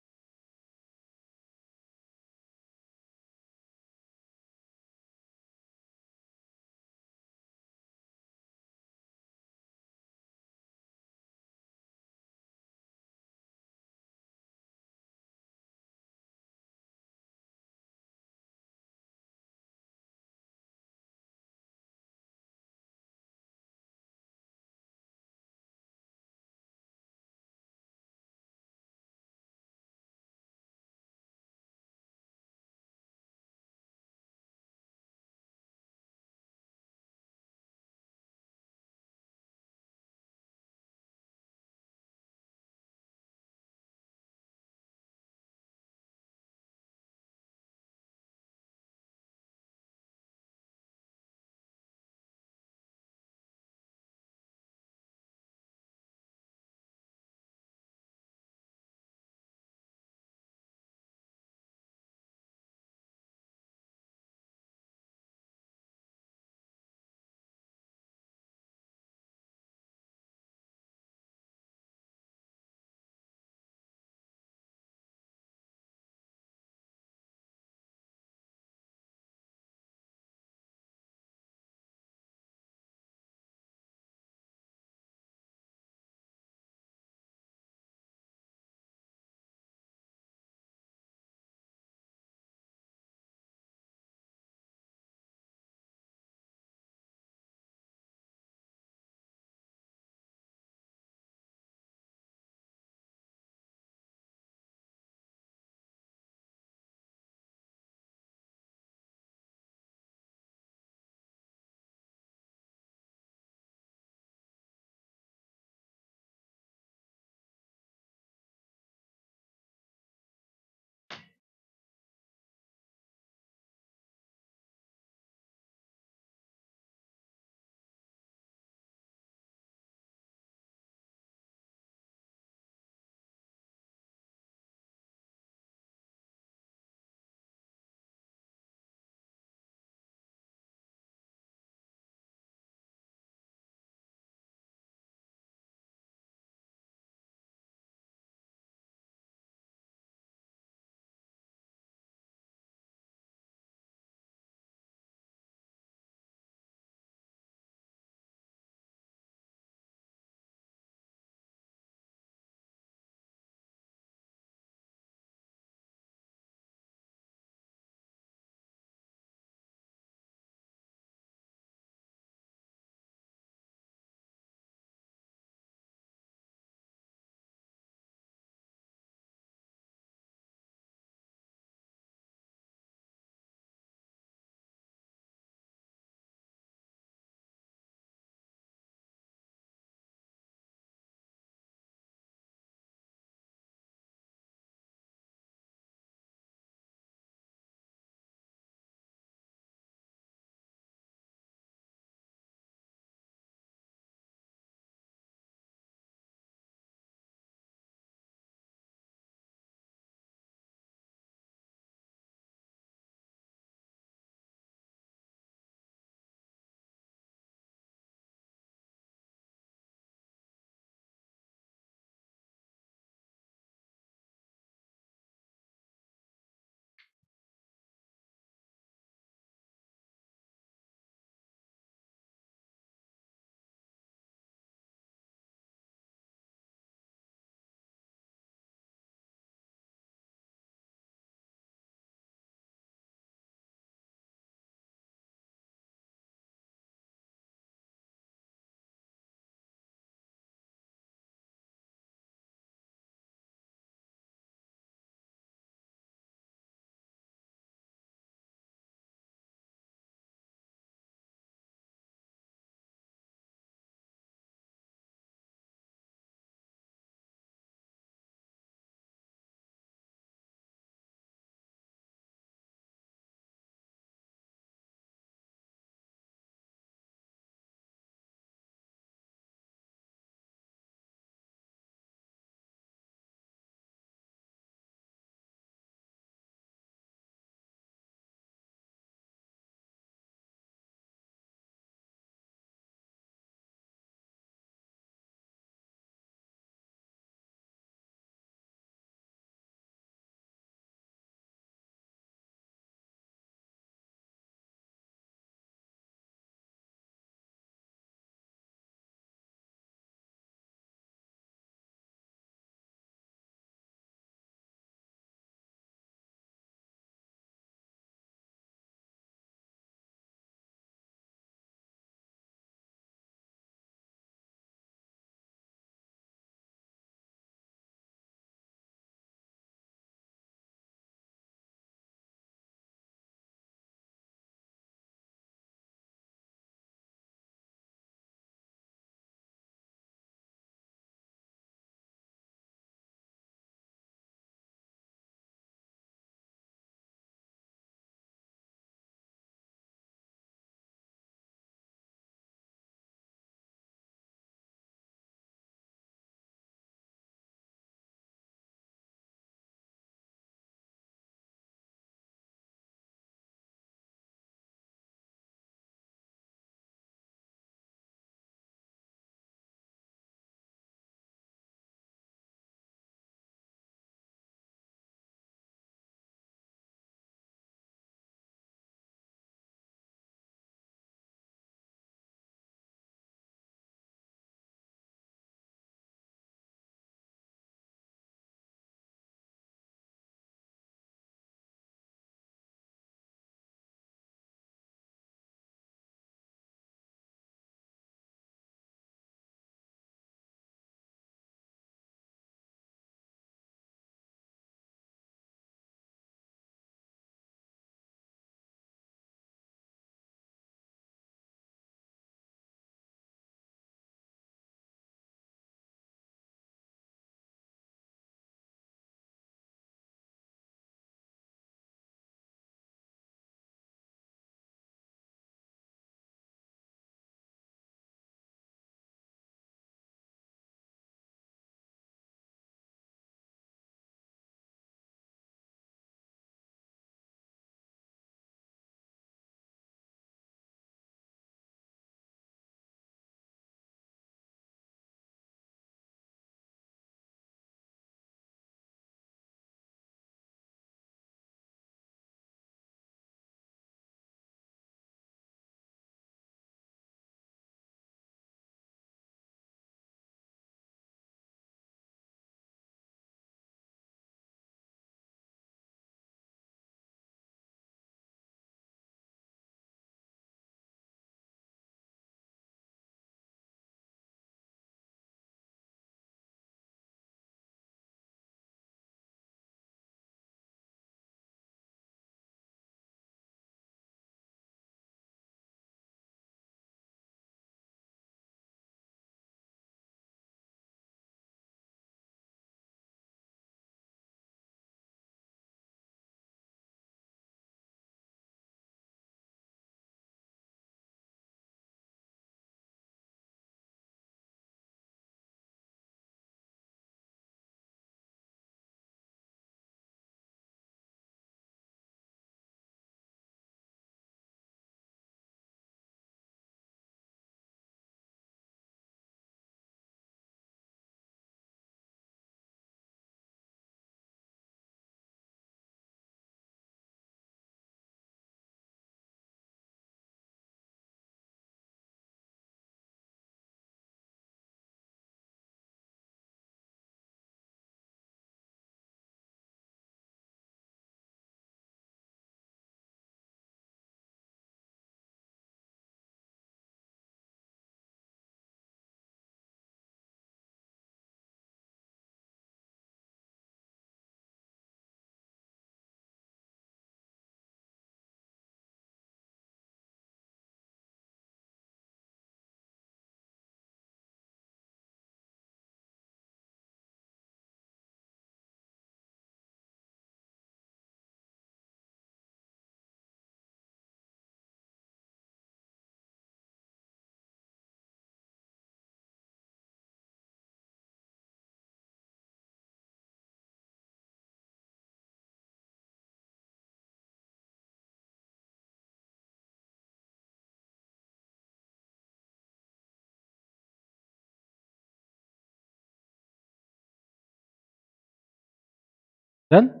A: Done?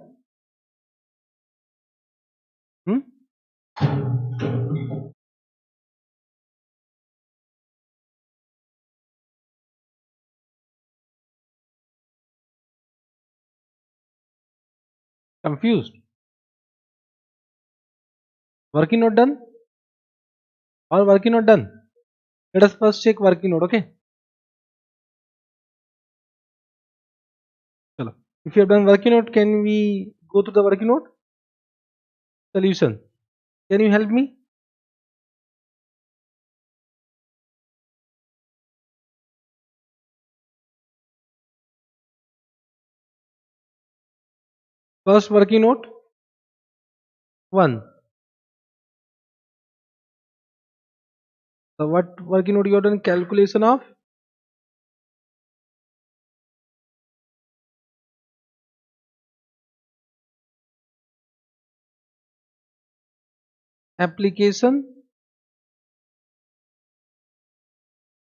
A: Hmm? Confused? Working note done? Or working note done? Let us first check working note, okay? Chalo. If you have done working note, can we go to the working note? Solution. Can you help me? First working note 1. So what working note you have done? Calculation of application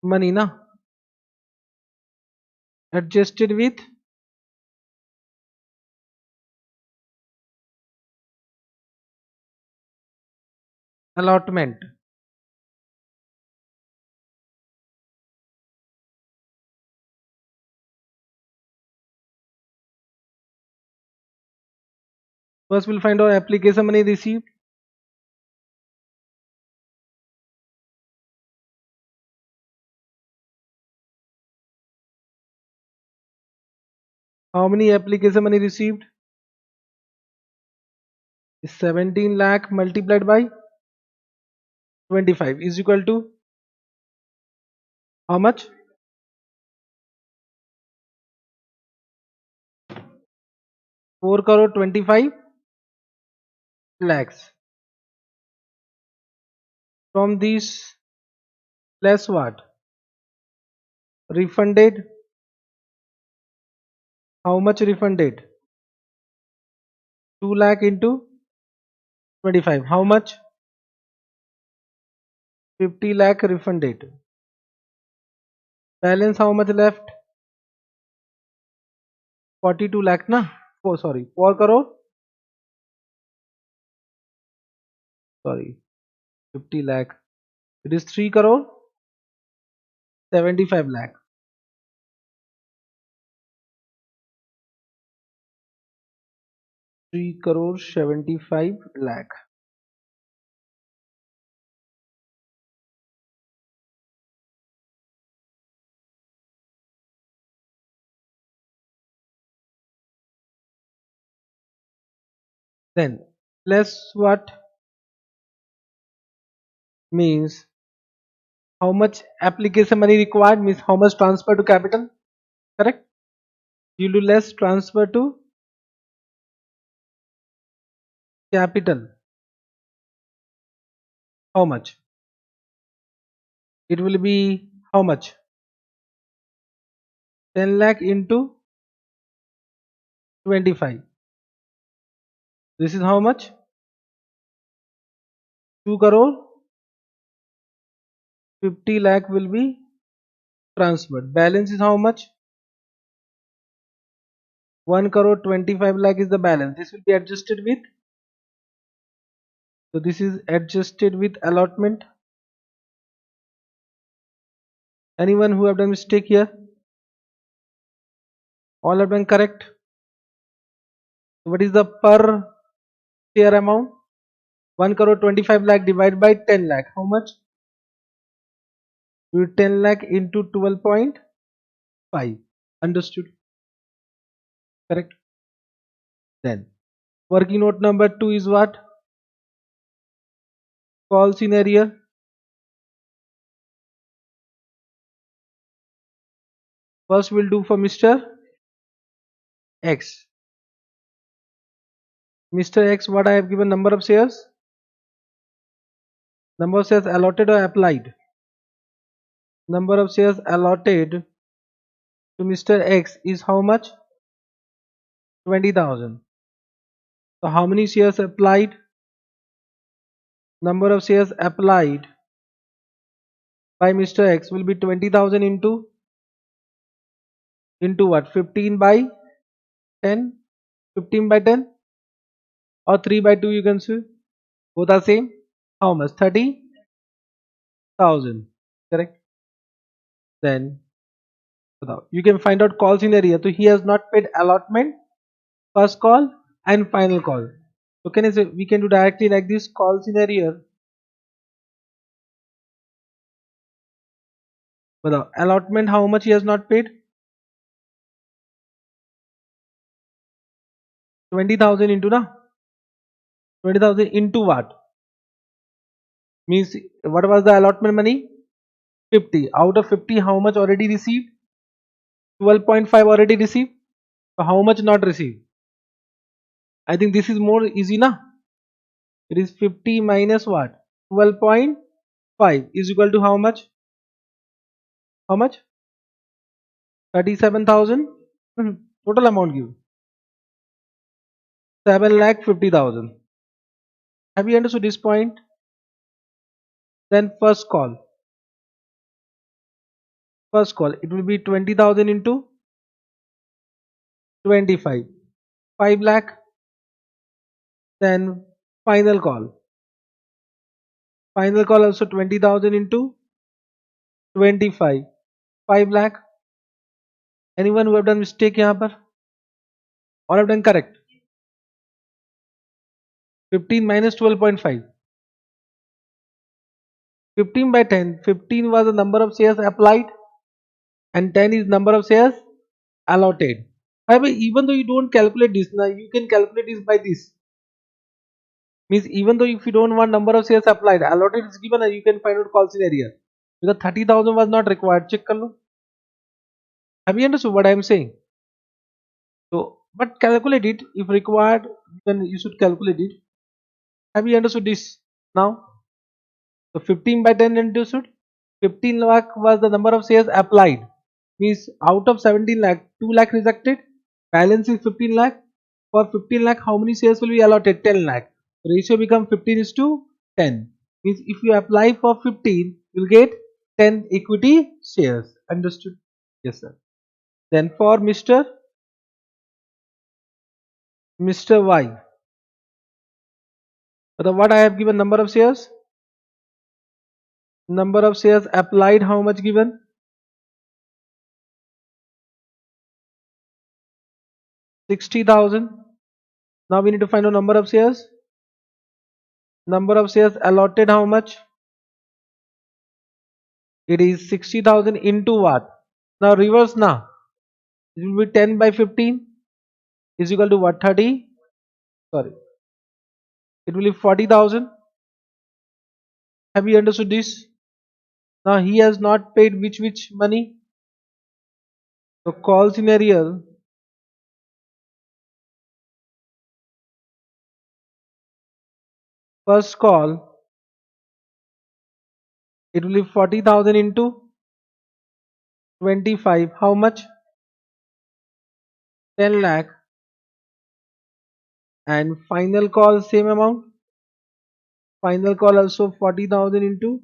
A: money na adjusted with allotment. First we'll find out application money received. How many application money received? 17 lakh multiplied by 25 is equal to how much? 4 crore 25 lakhs. From these less what? Refunded. How much refunded? 2 lakh into 25. How much? 50 lakh refunded. Balance how much left? 42 lakh na? Oh sorry, 4 crore. Sorry, 50 lakh. It is 3 crore 75 lakh. 3 crore 75 lakh. Then less what means how much application money required means how much transfer to capital, correct? You do less transfer to capital. How much? It will be how much? 10 lakh into 25. This is how much? 2 crore 50 lakh will be transferred. Balance is how much? 1 crore 25 lakh is the balance. This will be adjusted with. So this is adjusted with allotment. Anyone who have done mistake here? All have done correct. What is the per share amount? 1 crore 25 lakh divided by 10 lakh. How much? 10 lakh into 12.5. Understood? Correct. Then working note number 2 is what? Call scenario. First we'll do for Mr. X. Mr. X, what I have given number of shares? Number of shares allotted or applied? Number of shares allotted to Mr. X is how much? 20,000. So how many shares applied? Number of shares applied by Mr. X will be 20,000 into what? 15 by 10. 15 by 10 or 3 by 2 you can see. Both are same. How much? 30,000. Correct. Then you can find out calls in area. So he has not paid allotment, first call and final call. So can I say we can do directly like this, calls in area. But the allotment, how much he has not paid? 20,000 into na 20,000 into what? Means what was the allotment money? 50. Out of 50, how much already received? 12.5 already received. So how much not received? I think this is more easy na. It is 50 minus what? 12.5 is equal to how much? How much? 37,000. Total amount given 7,50,000. Have you understood this point? Then first call. First call. It will be 20,000 into 25. 5 lakh. Then final call. Final call also 20,000 into 25. 5 lakh. Anyone who have done mistake यहाँ पर? All have done correct. 15 minus 12.5. 15 by 10. 15 was the number of shares applied and 10 is number of shares allotted. However, even though you don't calculate this, now you can calculate this by this. Means even though if you don't want number of shares applied, allotted is given, you can find out call scenario. Because 30,000 was not required. Check kar lo. Have you understood what I am saying? So, but calculate it if required. Then you should calculate it. Have you understood this now? So 15 by 10 understood. 15 lakh was the number of shares applied. Means out of 17 lakh, 2 lakh rejected. Balance is 15 lakh. For 15 lakh, how many shares will be allotted? 10 lakh. Ratio become 15 is to 10. Means if you apply for 15, you will get 10 equity shares. Understood? Yes, sir. Then for Mr. Y. What I have given number of shares? Number of shares applied, how much given? 60,000. Now we need to find out number of shares. Number of shares allotted, how much? It is 60,000 into what? Now reverse now. It will be 10 by 15 is equal to what? 30. Sorry. It will be 40,000. Have you understood this? Now he has not paid which money? So call scenario. First call. It will be 40,000 into 25. How much? 10 lakh. And final call same amount. Final call also 40,000 into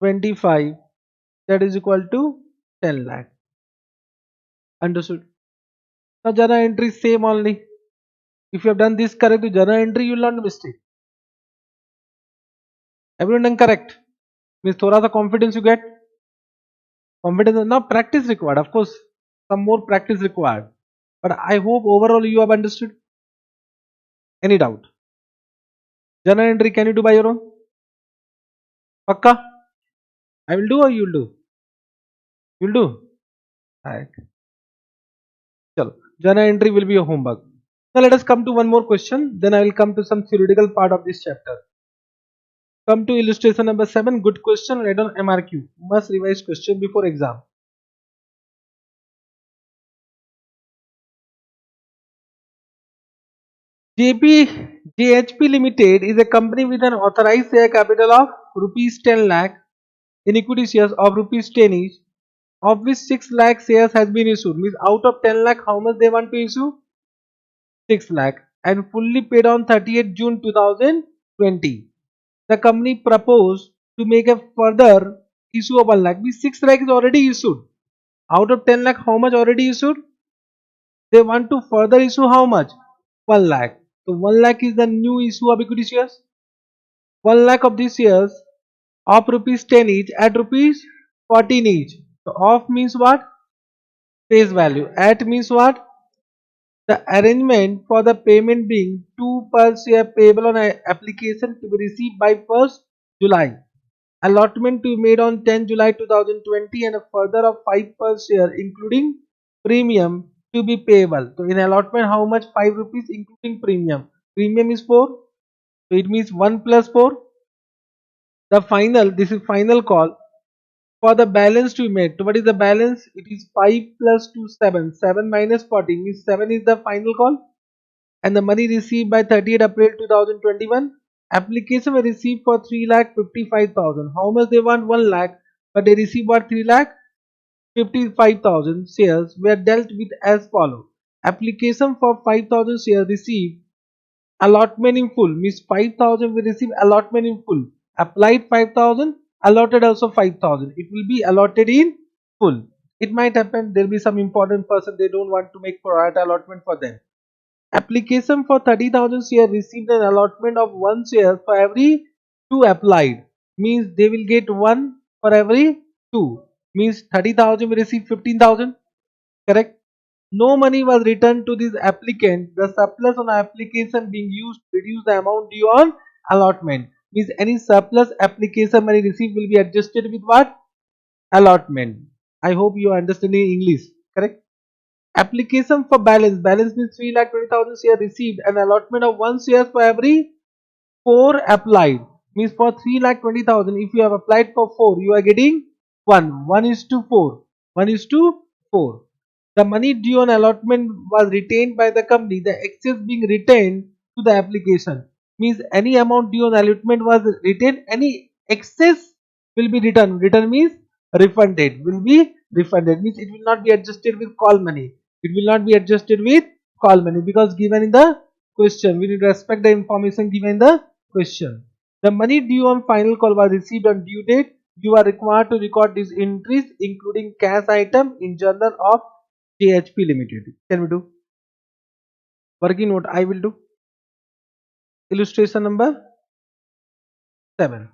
A: 25. That is equal to 10 lakh. Understood? Now journal entry same only. If you have done this correct, journal entry you will not mistake. Everyone done correct. Means thoda sa confidence you get. Confidence now practice required. Of course, some more practice required. But I hope overall you have understood. Any doubt? Journal entry can you do by your own? Pakka? I will do or you will do? You will do? Right. Chalo. Journal entry will be your homework. Now let us come to one more question. Then I will come to some theoretical part of this chapter. Come to illustration number 7. Good question. Read on MRQ. Must revise question before exam. JHP Limited is a company with an authorized share capital of rupees 10 lakh in equity shares of rupees 10 each, of which 6 lakh shares has been issued. Means out of 10 lakh, how much they want to issue? 6 lakh, and fully paid on 30th June 2020. The company proposed to make a further issue of 1 lakh. Means 6 lakh is already issued. Out of 10 lakh, how much already issued? They want to further issue how much? 1 lakh. So 1 lakh is the new issue of equity shares. 1 lakh of these shares of rupees 10 each at rupees 14 each. So of means what? Face value. At means what? The arrangement for the payment being 2 per share payable on a application to be received by 1st July. Allotment to be made on 10 July 2020 and a further of 5 per share including premium to be payable. So in allotment how much? 5 rupees including premium. Premium is 4. So it means 1 plus 4. The final, this is final call for the balance to be made. So what is the balance? It is 5 plus 2 7. 7 minus 40 means 7 is the final call. And the money received by 30th April 2021. Application were received for 3,55,000. How much they want? 1 lakh. But they received what? 3,55,000 shares were dealt with as follow. Application for 5,000 shares received allotment in full means 5,000 we receive allotment in full. Applied 5,000, allotted also 5,000. It will be allotted in full. It might happen there will be some important person they don't want to make priority allotment for them. Application for 30,000 share received an allotment of 1 share for every 2 applied means they will get 1 for every 2 means 30,000 will receive 15,000. Correct? No money was returned to this applicant. The surplus on application being used to reduce the amount due on allotment means any surplus application money received will be adjusted with what? Allotment. I hope you are understanding English. Correct? Application for balance. Balance means 3,20,000 share received. An allotment of 1 share for every 4 applied. Means for 3,20,000 if you have applied for 4 you are getting 1. 1 is to 4. 1 is to 4. The money due on allotment was retained by the company. The excess being retained to the application. Means any amount due on allotment was retained. Any excess will be returned. Return means refunded. Will be refunded. Means it will not be adjusted with call money. It will not be adjusted with call money because given in the question. We need to respect the information given in the question. The money due on final call was received on due date. You are required to record these entries including cash item in journal of JHP Limited. Can we do? Working note I will do. Illustration number 7.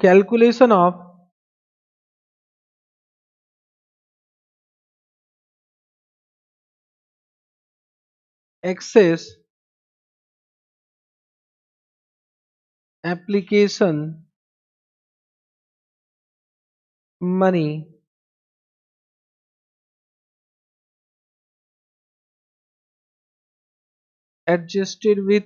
A: Calculation of excess application money adjusted with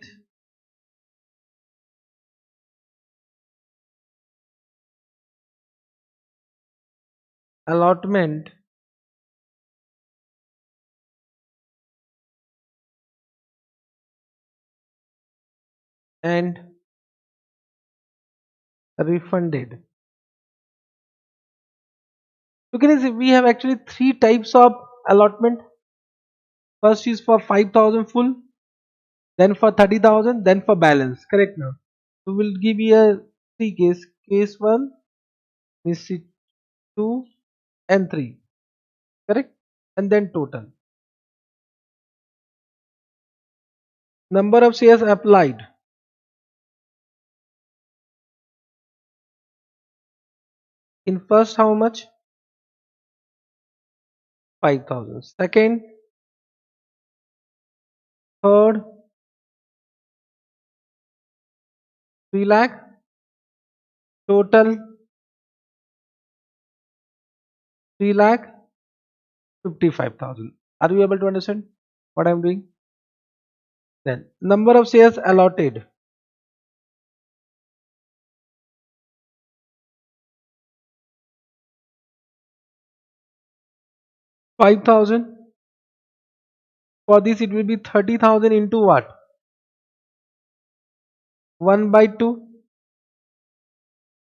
A: allotment and refunded. So can you see we have actually 3 types of allotment. First is for 5,000 full, then for 30,000, then for balance. Correct now. So we'll give you a 3 case. Case 1 is 2 and 3. Correct? And then total. Number of shares applied. In first how much? 5,000. Second, third, 3 lakh. Total 3 lakh 55,000. Are you able to understand what I am doing? Then number of shares allotted. 5,000. For this it will be 30,000 into what? 1 by 2.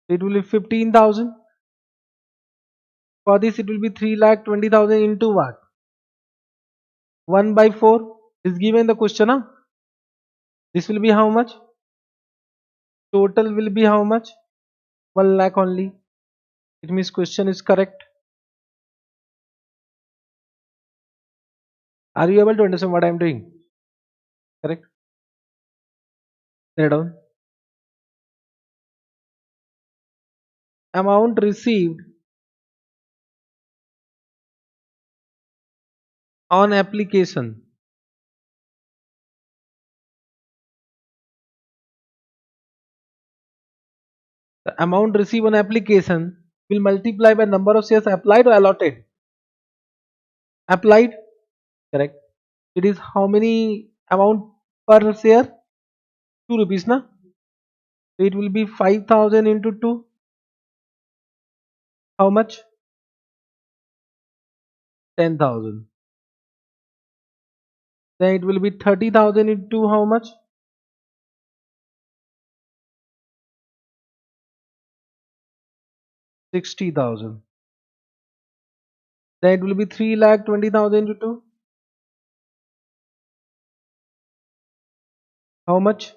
A: It will be 15,000. For this it will be 3,20,000 into what? 1 by 4 is given the question. Huh? This will be how much? Total will be how much? 1 lakh only. It means question is correct. Are you able to understand what I am doing? Correct. Write down. Amount received on application. The amount received on application will multiply by number of shares applied or allotted. Applied. Correct. It is how many amount per share? 2 rupees, na? So it will be 5,000 into 2. How much? 10,000. Then it will be 30,000 into how much? 60,000. Then it will be 3,20,000 into 2. How much?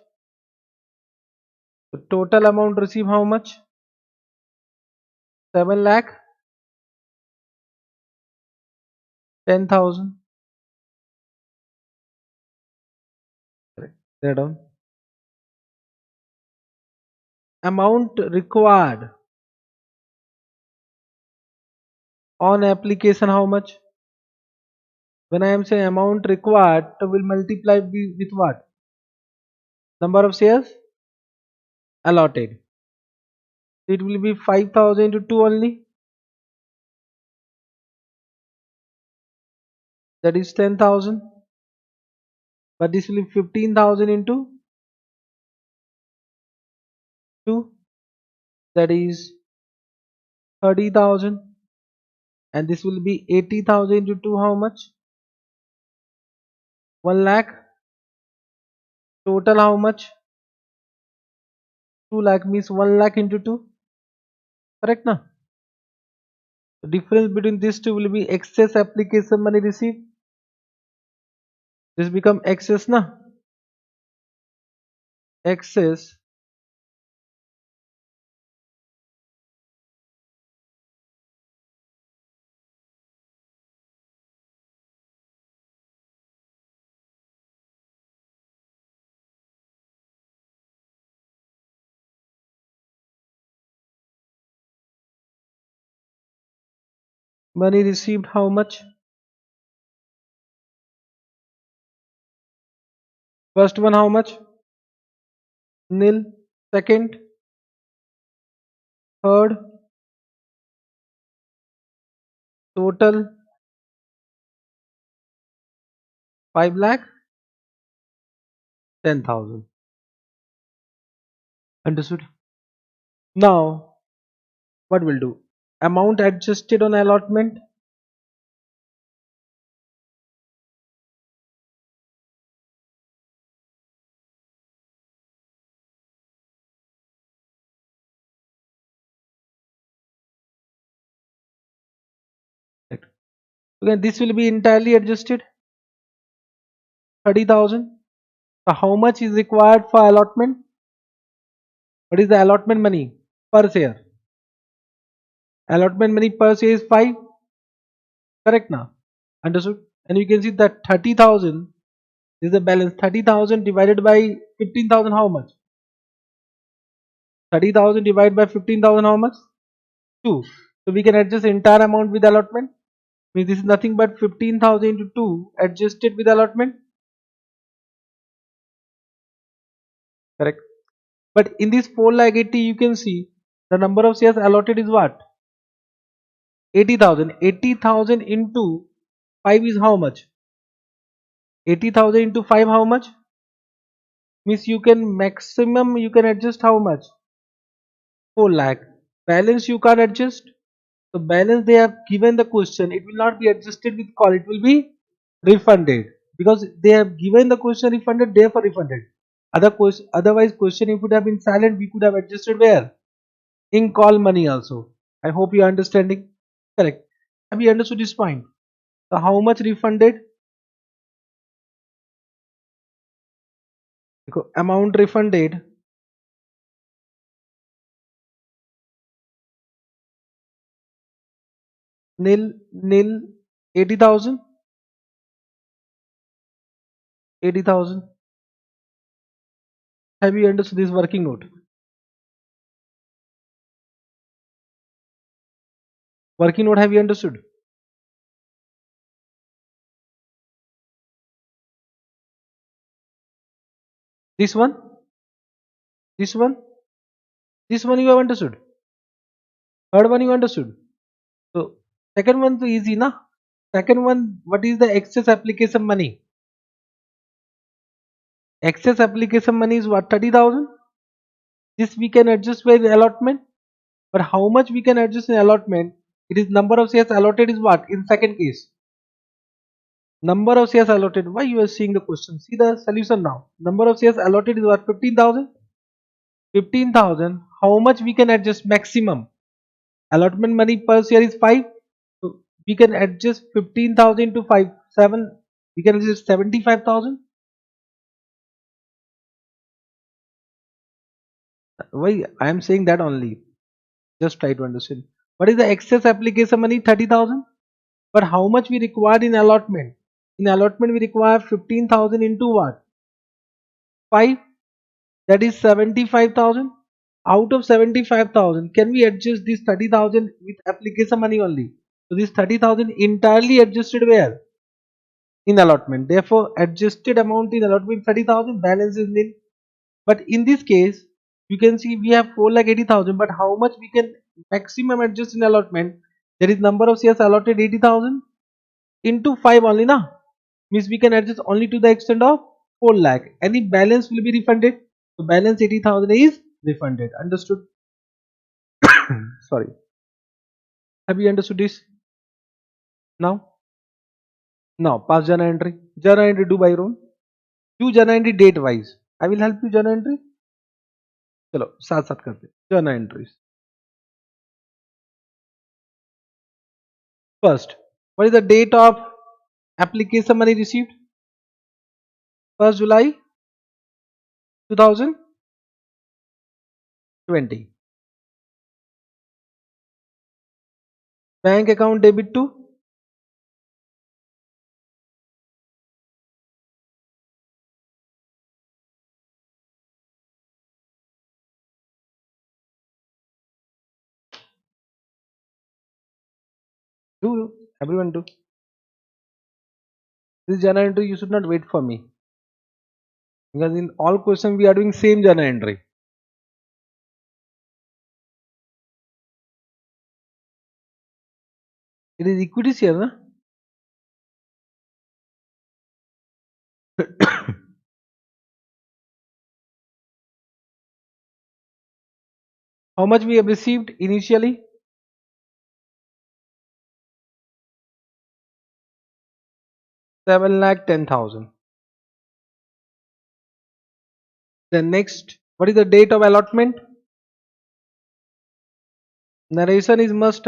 A: The total amount received how much? 7 lakh 10,000. Correct. Write down. Amount required on application how much? When I am saying amount required, so will multiply with what? Number of shares allotted. It will be 5,000 into 2 only. That is 10,000. But this will be 15,000 into 2. That is 30,000. And this will be 80,000 into 2. How much? 1 lakh. Total how much? 2 lakh means 1 lakh into 2. Correct na? The difference between these two will be excess application money received. This become excess na? Excess money received how much? First one how much? Nil. Second, third, total 5 lakh 10,000. Understood? Now, what we'll do? Amount adjusted on allotment. Again, this will be entirely adjusted. 30,000. So, how much is required for allotment? What is the allotment money per share? Allotment money per share is 5. Correct now? Understood? And you can see that 30,000 is the balance. 30,000 divided by 15,000, how much? 30,000 divided by 15,000, how much? 2. So we can adjust the entire amount with allotment. Means this is nothing but 15,000 into 2 adjusted with allotment. Correct. But in this 4 lakh 80, you can see the number of shares allotted is what? 80,000. 80,000 into 5 is how much? 80,000 into 5 how much? Means you can maximum you can adjust how much? 4 lakh. Balance you can't adjust. So balance they have given the question. It will not be adjusted with call. It will be refunded because they have given the question refunded. Therefore refunded. Otherwise question if it would have been silent, we could have adjusted where? In call money also. I hope you are understanding. Correct. Have you understood this point? So how much refunded? Because amount refunded nil nil 80,000. 80,000. Have you understood this working note? Working note, have you understood? This one, this one, this one you have understood. Third one you understood. So second one to easy na. Second one, what is the excess application money? Excess application money is what? 30,000. This we can adjust by the allotment. But how much we can adjust in allotment? It is number of shares allotted is what? In second case. Number of shares allotted. Why you are seeing the question? See the solution now. Number of shares allotted is what? 15,000. 15,000. How much we can adjust maximum? Allotment money per share is 5. So we can adjust 15,000 to 5. 7. We can adjust 75,000. Why I am saying that only. Just try to understand. What is the excess application money? 30,000. But how much we require in allotment? In allotment we require 15,000 into what? 5. That is 75,000. Out of 75,000, can we adjust this 30,000 with application money only? So this 30,000 entirely adjusted where? In allotment. Therefore, adjusted amount in allotment 30,000, balance is nil. But in this case, you can see we have 4,80,000. But how much we can maximum adjust in allotment? There is number of shares allotted 80,000 into 5 only na. Means we can adjust only to the extent of 4 lakh. Any balance will be refunded. So balance 80,000 is refunded. Understood? Sorry. Have you understood this? Now? Now pass journal entry. Journal entry do by your own. Do journal entry date wise. I will help you journal entry. चलो साथ साथ करते हैं. Journal entries. First, what is the date of application money received? 1st July 2020. Bank account debit to do everyone do. This journal entry you should not wait for me because in all questions we are doing same journal entry. It is equity share, na? How much we have received initially? 7,10,000. Then next, what is the date of allotment? Narration is must.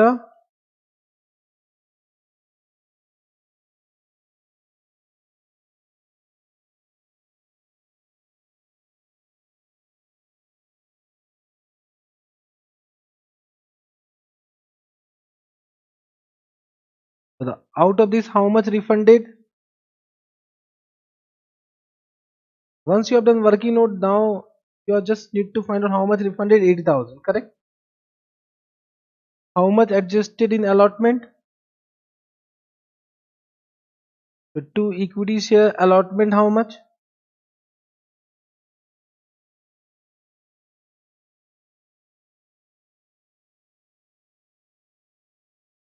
A: Out of this, how much refunded? Once you have done working note, now you just need to find out how much refunded. 80,000. Correct? How much adjusted in allotment? The two equity share allotment, how much?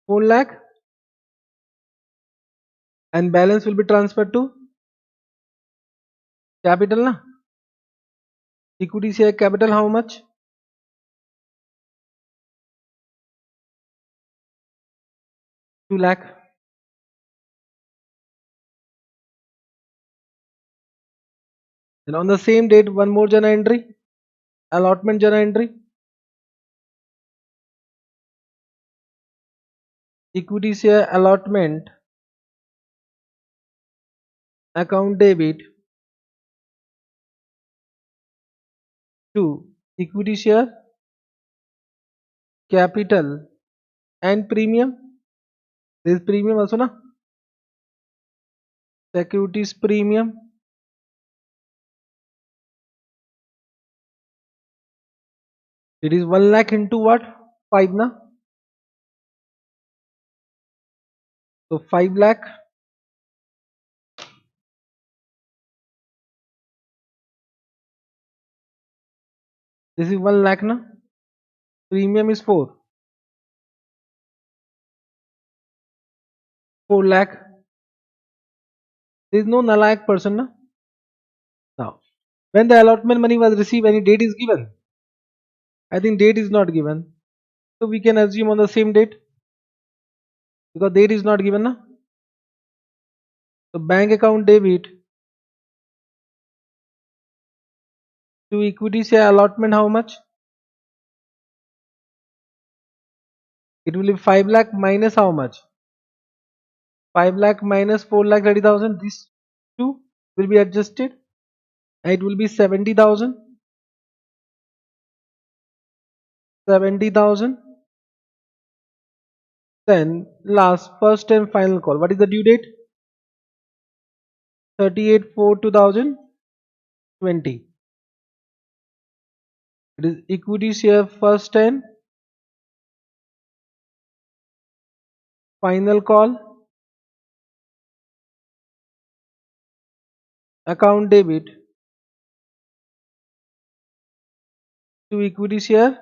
A: 4 lakh. And balance will be transferred to capital, na? Equity share capital, how much? 2 lakh. And on the same date, one more journal entry. Allotment journal entry. Equity share allotment account debit to equity share capital and premium. There is premium also, na? Securities premium. It is 1 lakh into what? 5, na? So 5 lakh. This is 1 lakh, na? Premium is 4 lakh. There is no nalayak person, na? Now, when the allotment money was received, any date is given? I think date is not given. So we can assume on the same date because date is not given, na? So bank account debit to equity share allotment how much? It will be 5 lakh minus how much? 5 lakh minus 4 lakh 30,000. These two will be adjusted and it will be 70,000. 70,000. Then last first and final call. What is the due date? 38/4/2020. It is equity share first and final call. Account debit to equity share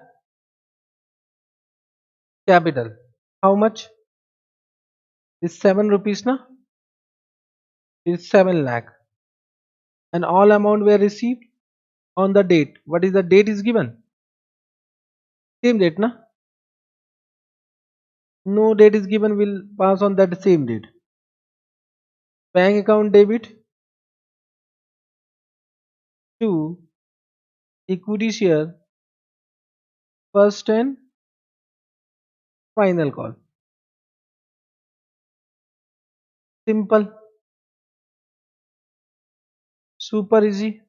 A: capital. How much? Is 7 rupees, na? Is 7 lakh. And all amount were received on the date. What is the date is given? Same date, na? No date is given, will pass on that same date. Bank account debit to equity share first and final call. Simple, super easy.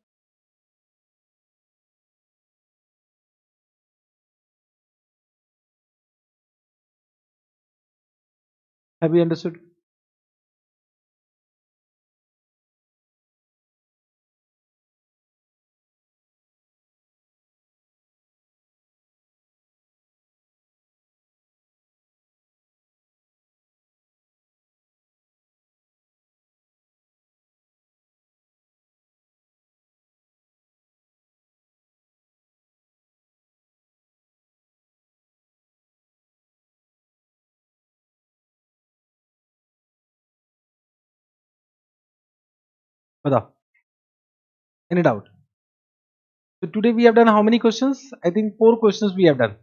A: Have you understood? बताओ. Any doubt? So today we have done how many questions? I think 4 questions we have done.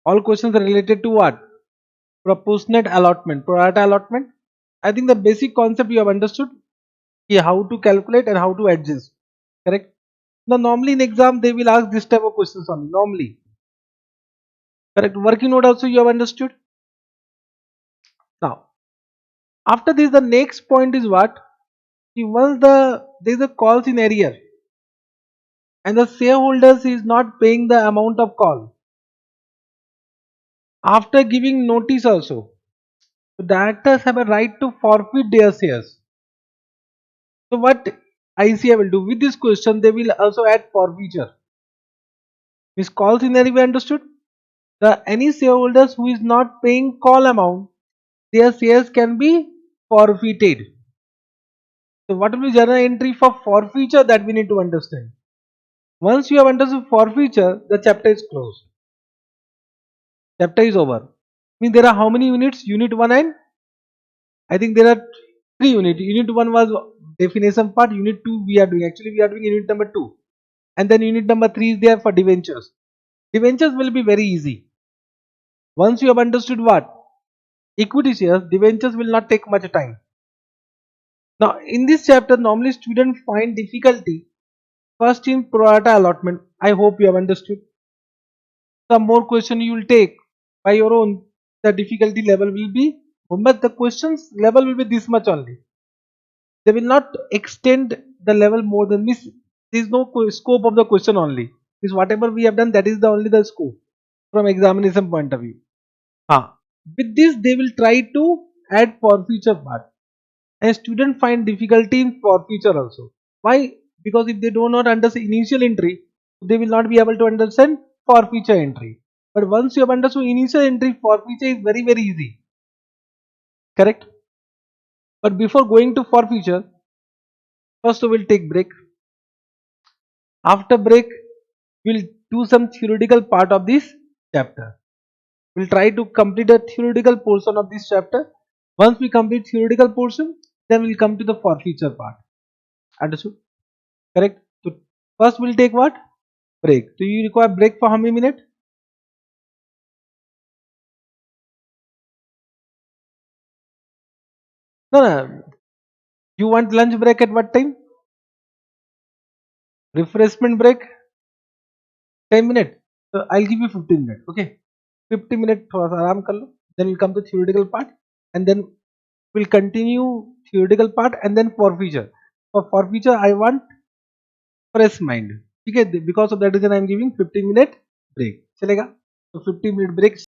A: All questions are related to what? Proportionate allotment, pro rata allotment. I think the basic concept you have understood. How to calculate and how to adjust. Correct? Now normally in exam they will ask this type of questions only. Normally. Correct? Working note also you have understood. Now after this the next point is what? Once there is a calls in arrear and the shareholders is not paying the amount of call after giving notice also, the directors have a right to forfeit their shares. So what ICA will do with this question, they will also add forfeiture. Means call scenario we understood. The any shareholders who is not paying call amount, their shares can be forfeited. So what will be journal entry for forfeiture, that we need to understand. Once you have understood forfeiture, the chapter is closed. Chapter is over. Means there are how many units? Unit 1 and I think there are 3 units. Unit 1 was definition part. Unit 2 we are doing. Actually we are doing unit number 2. And then unit number 3 is there for debentures. Debentures will be very easy. Once you have understood what? Equity shares, debentures will not take much time. Now in this chapter normally students find difficulty first in pro rata allotment. I hope you have understood. Some more question you will take by your own. The difficulty level will be, but the questions level will be this much only. They will not extend the level more than this. There is no scope of the question only. Is whatever we have done, that is the only the scope from examination point of view. with this they will try to add forfeiture part, and students find difficulty in forfeiture also. Why? Because if they do not understand initial entry, they will not be able to understand forfeiture entry. But once you have understood initial entry, forfeiture is very very easy, correct? But before going to forfeiture, first we will take break. After break, we'll do some theoretical part of this chapter. We'll try to complete the theoretical portion of this chapter. Once we complete theoretical portion, then we'll come to the forfeiture part. Understood? Correct? So first we'll take what? Break. Do you require break for how many minutes? No, no. You want lunch break at what time? Refreshment break? 10 minutes. So I'll give you 15 minutes. Okay. 50 minutes थोड़ा सा आराम कर लो. Then we'll come to theoretical part, and then we'll continue theoretical part and then forfeiture. For forfeiture, I want fresh mind. ठीक है? Because of that reason I am giving 15 minute break. चलेगा? So 15 minute break.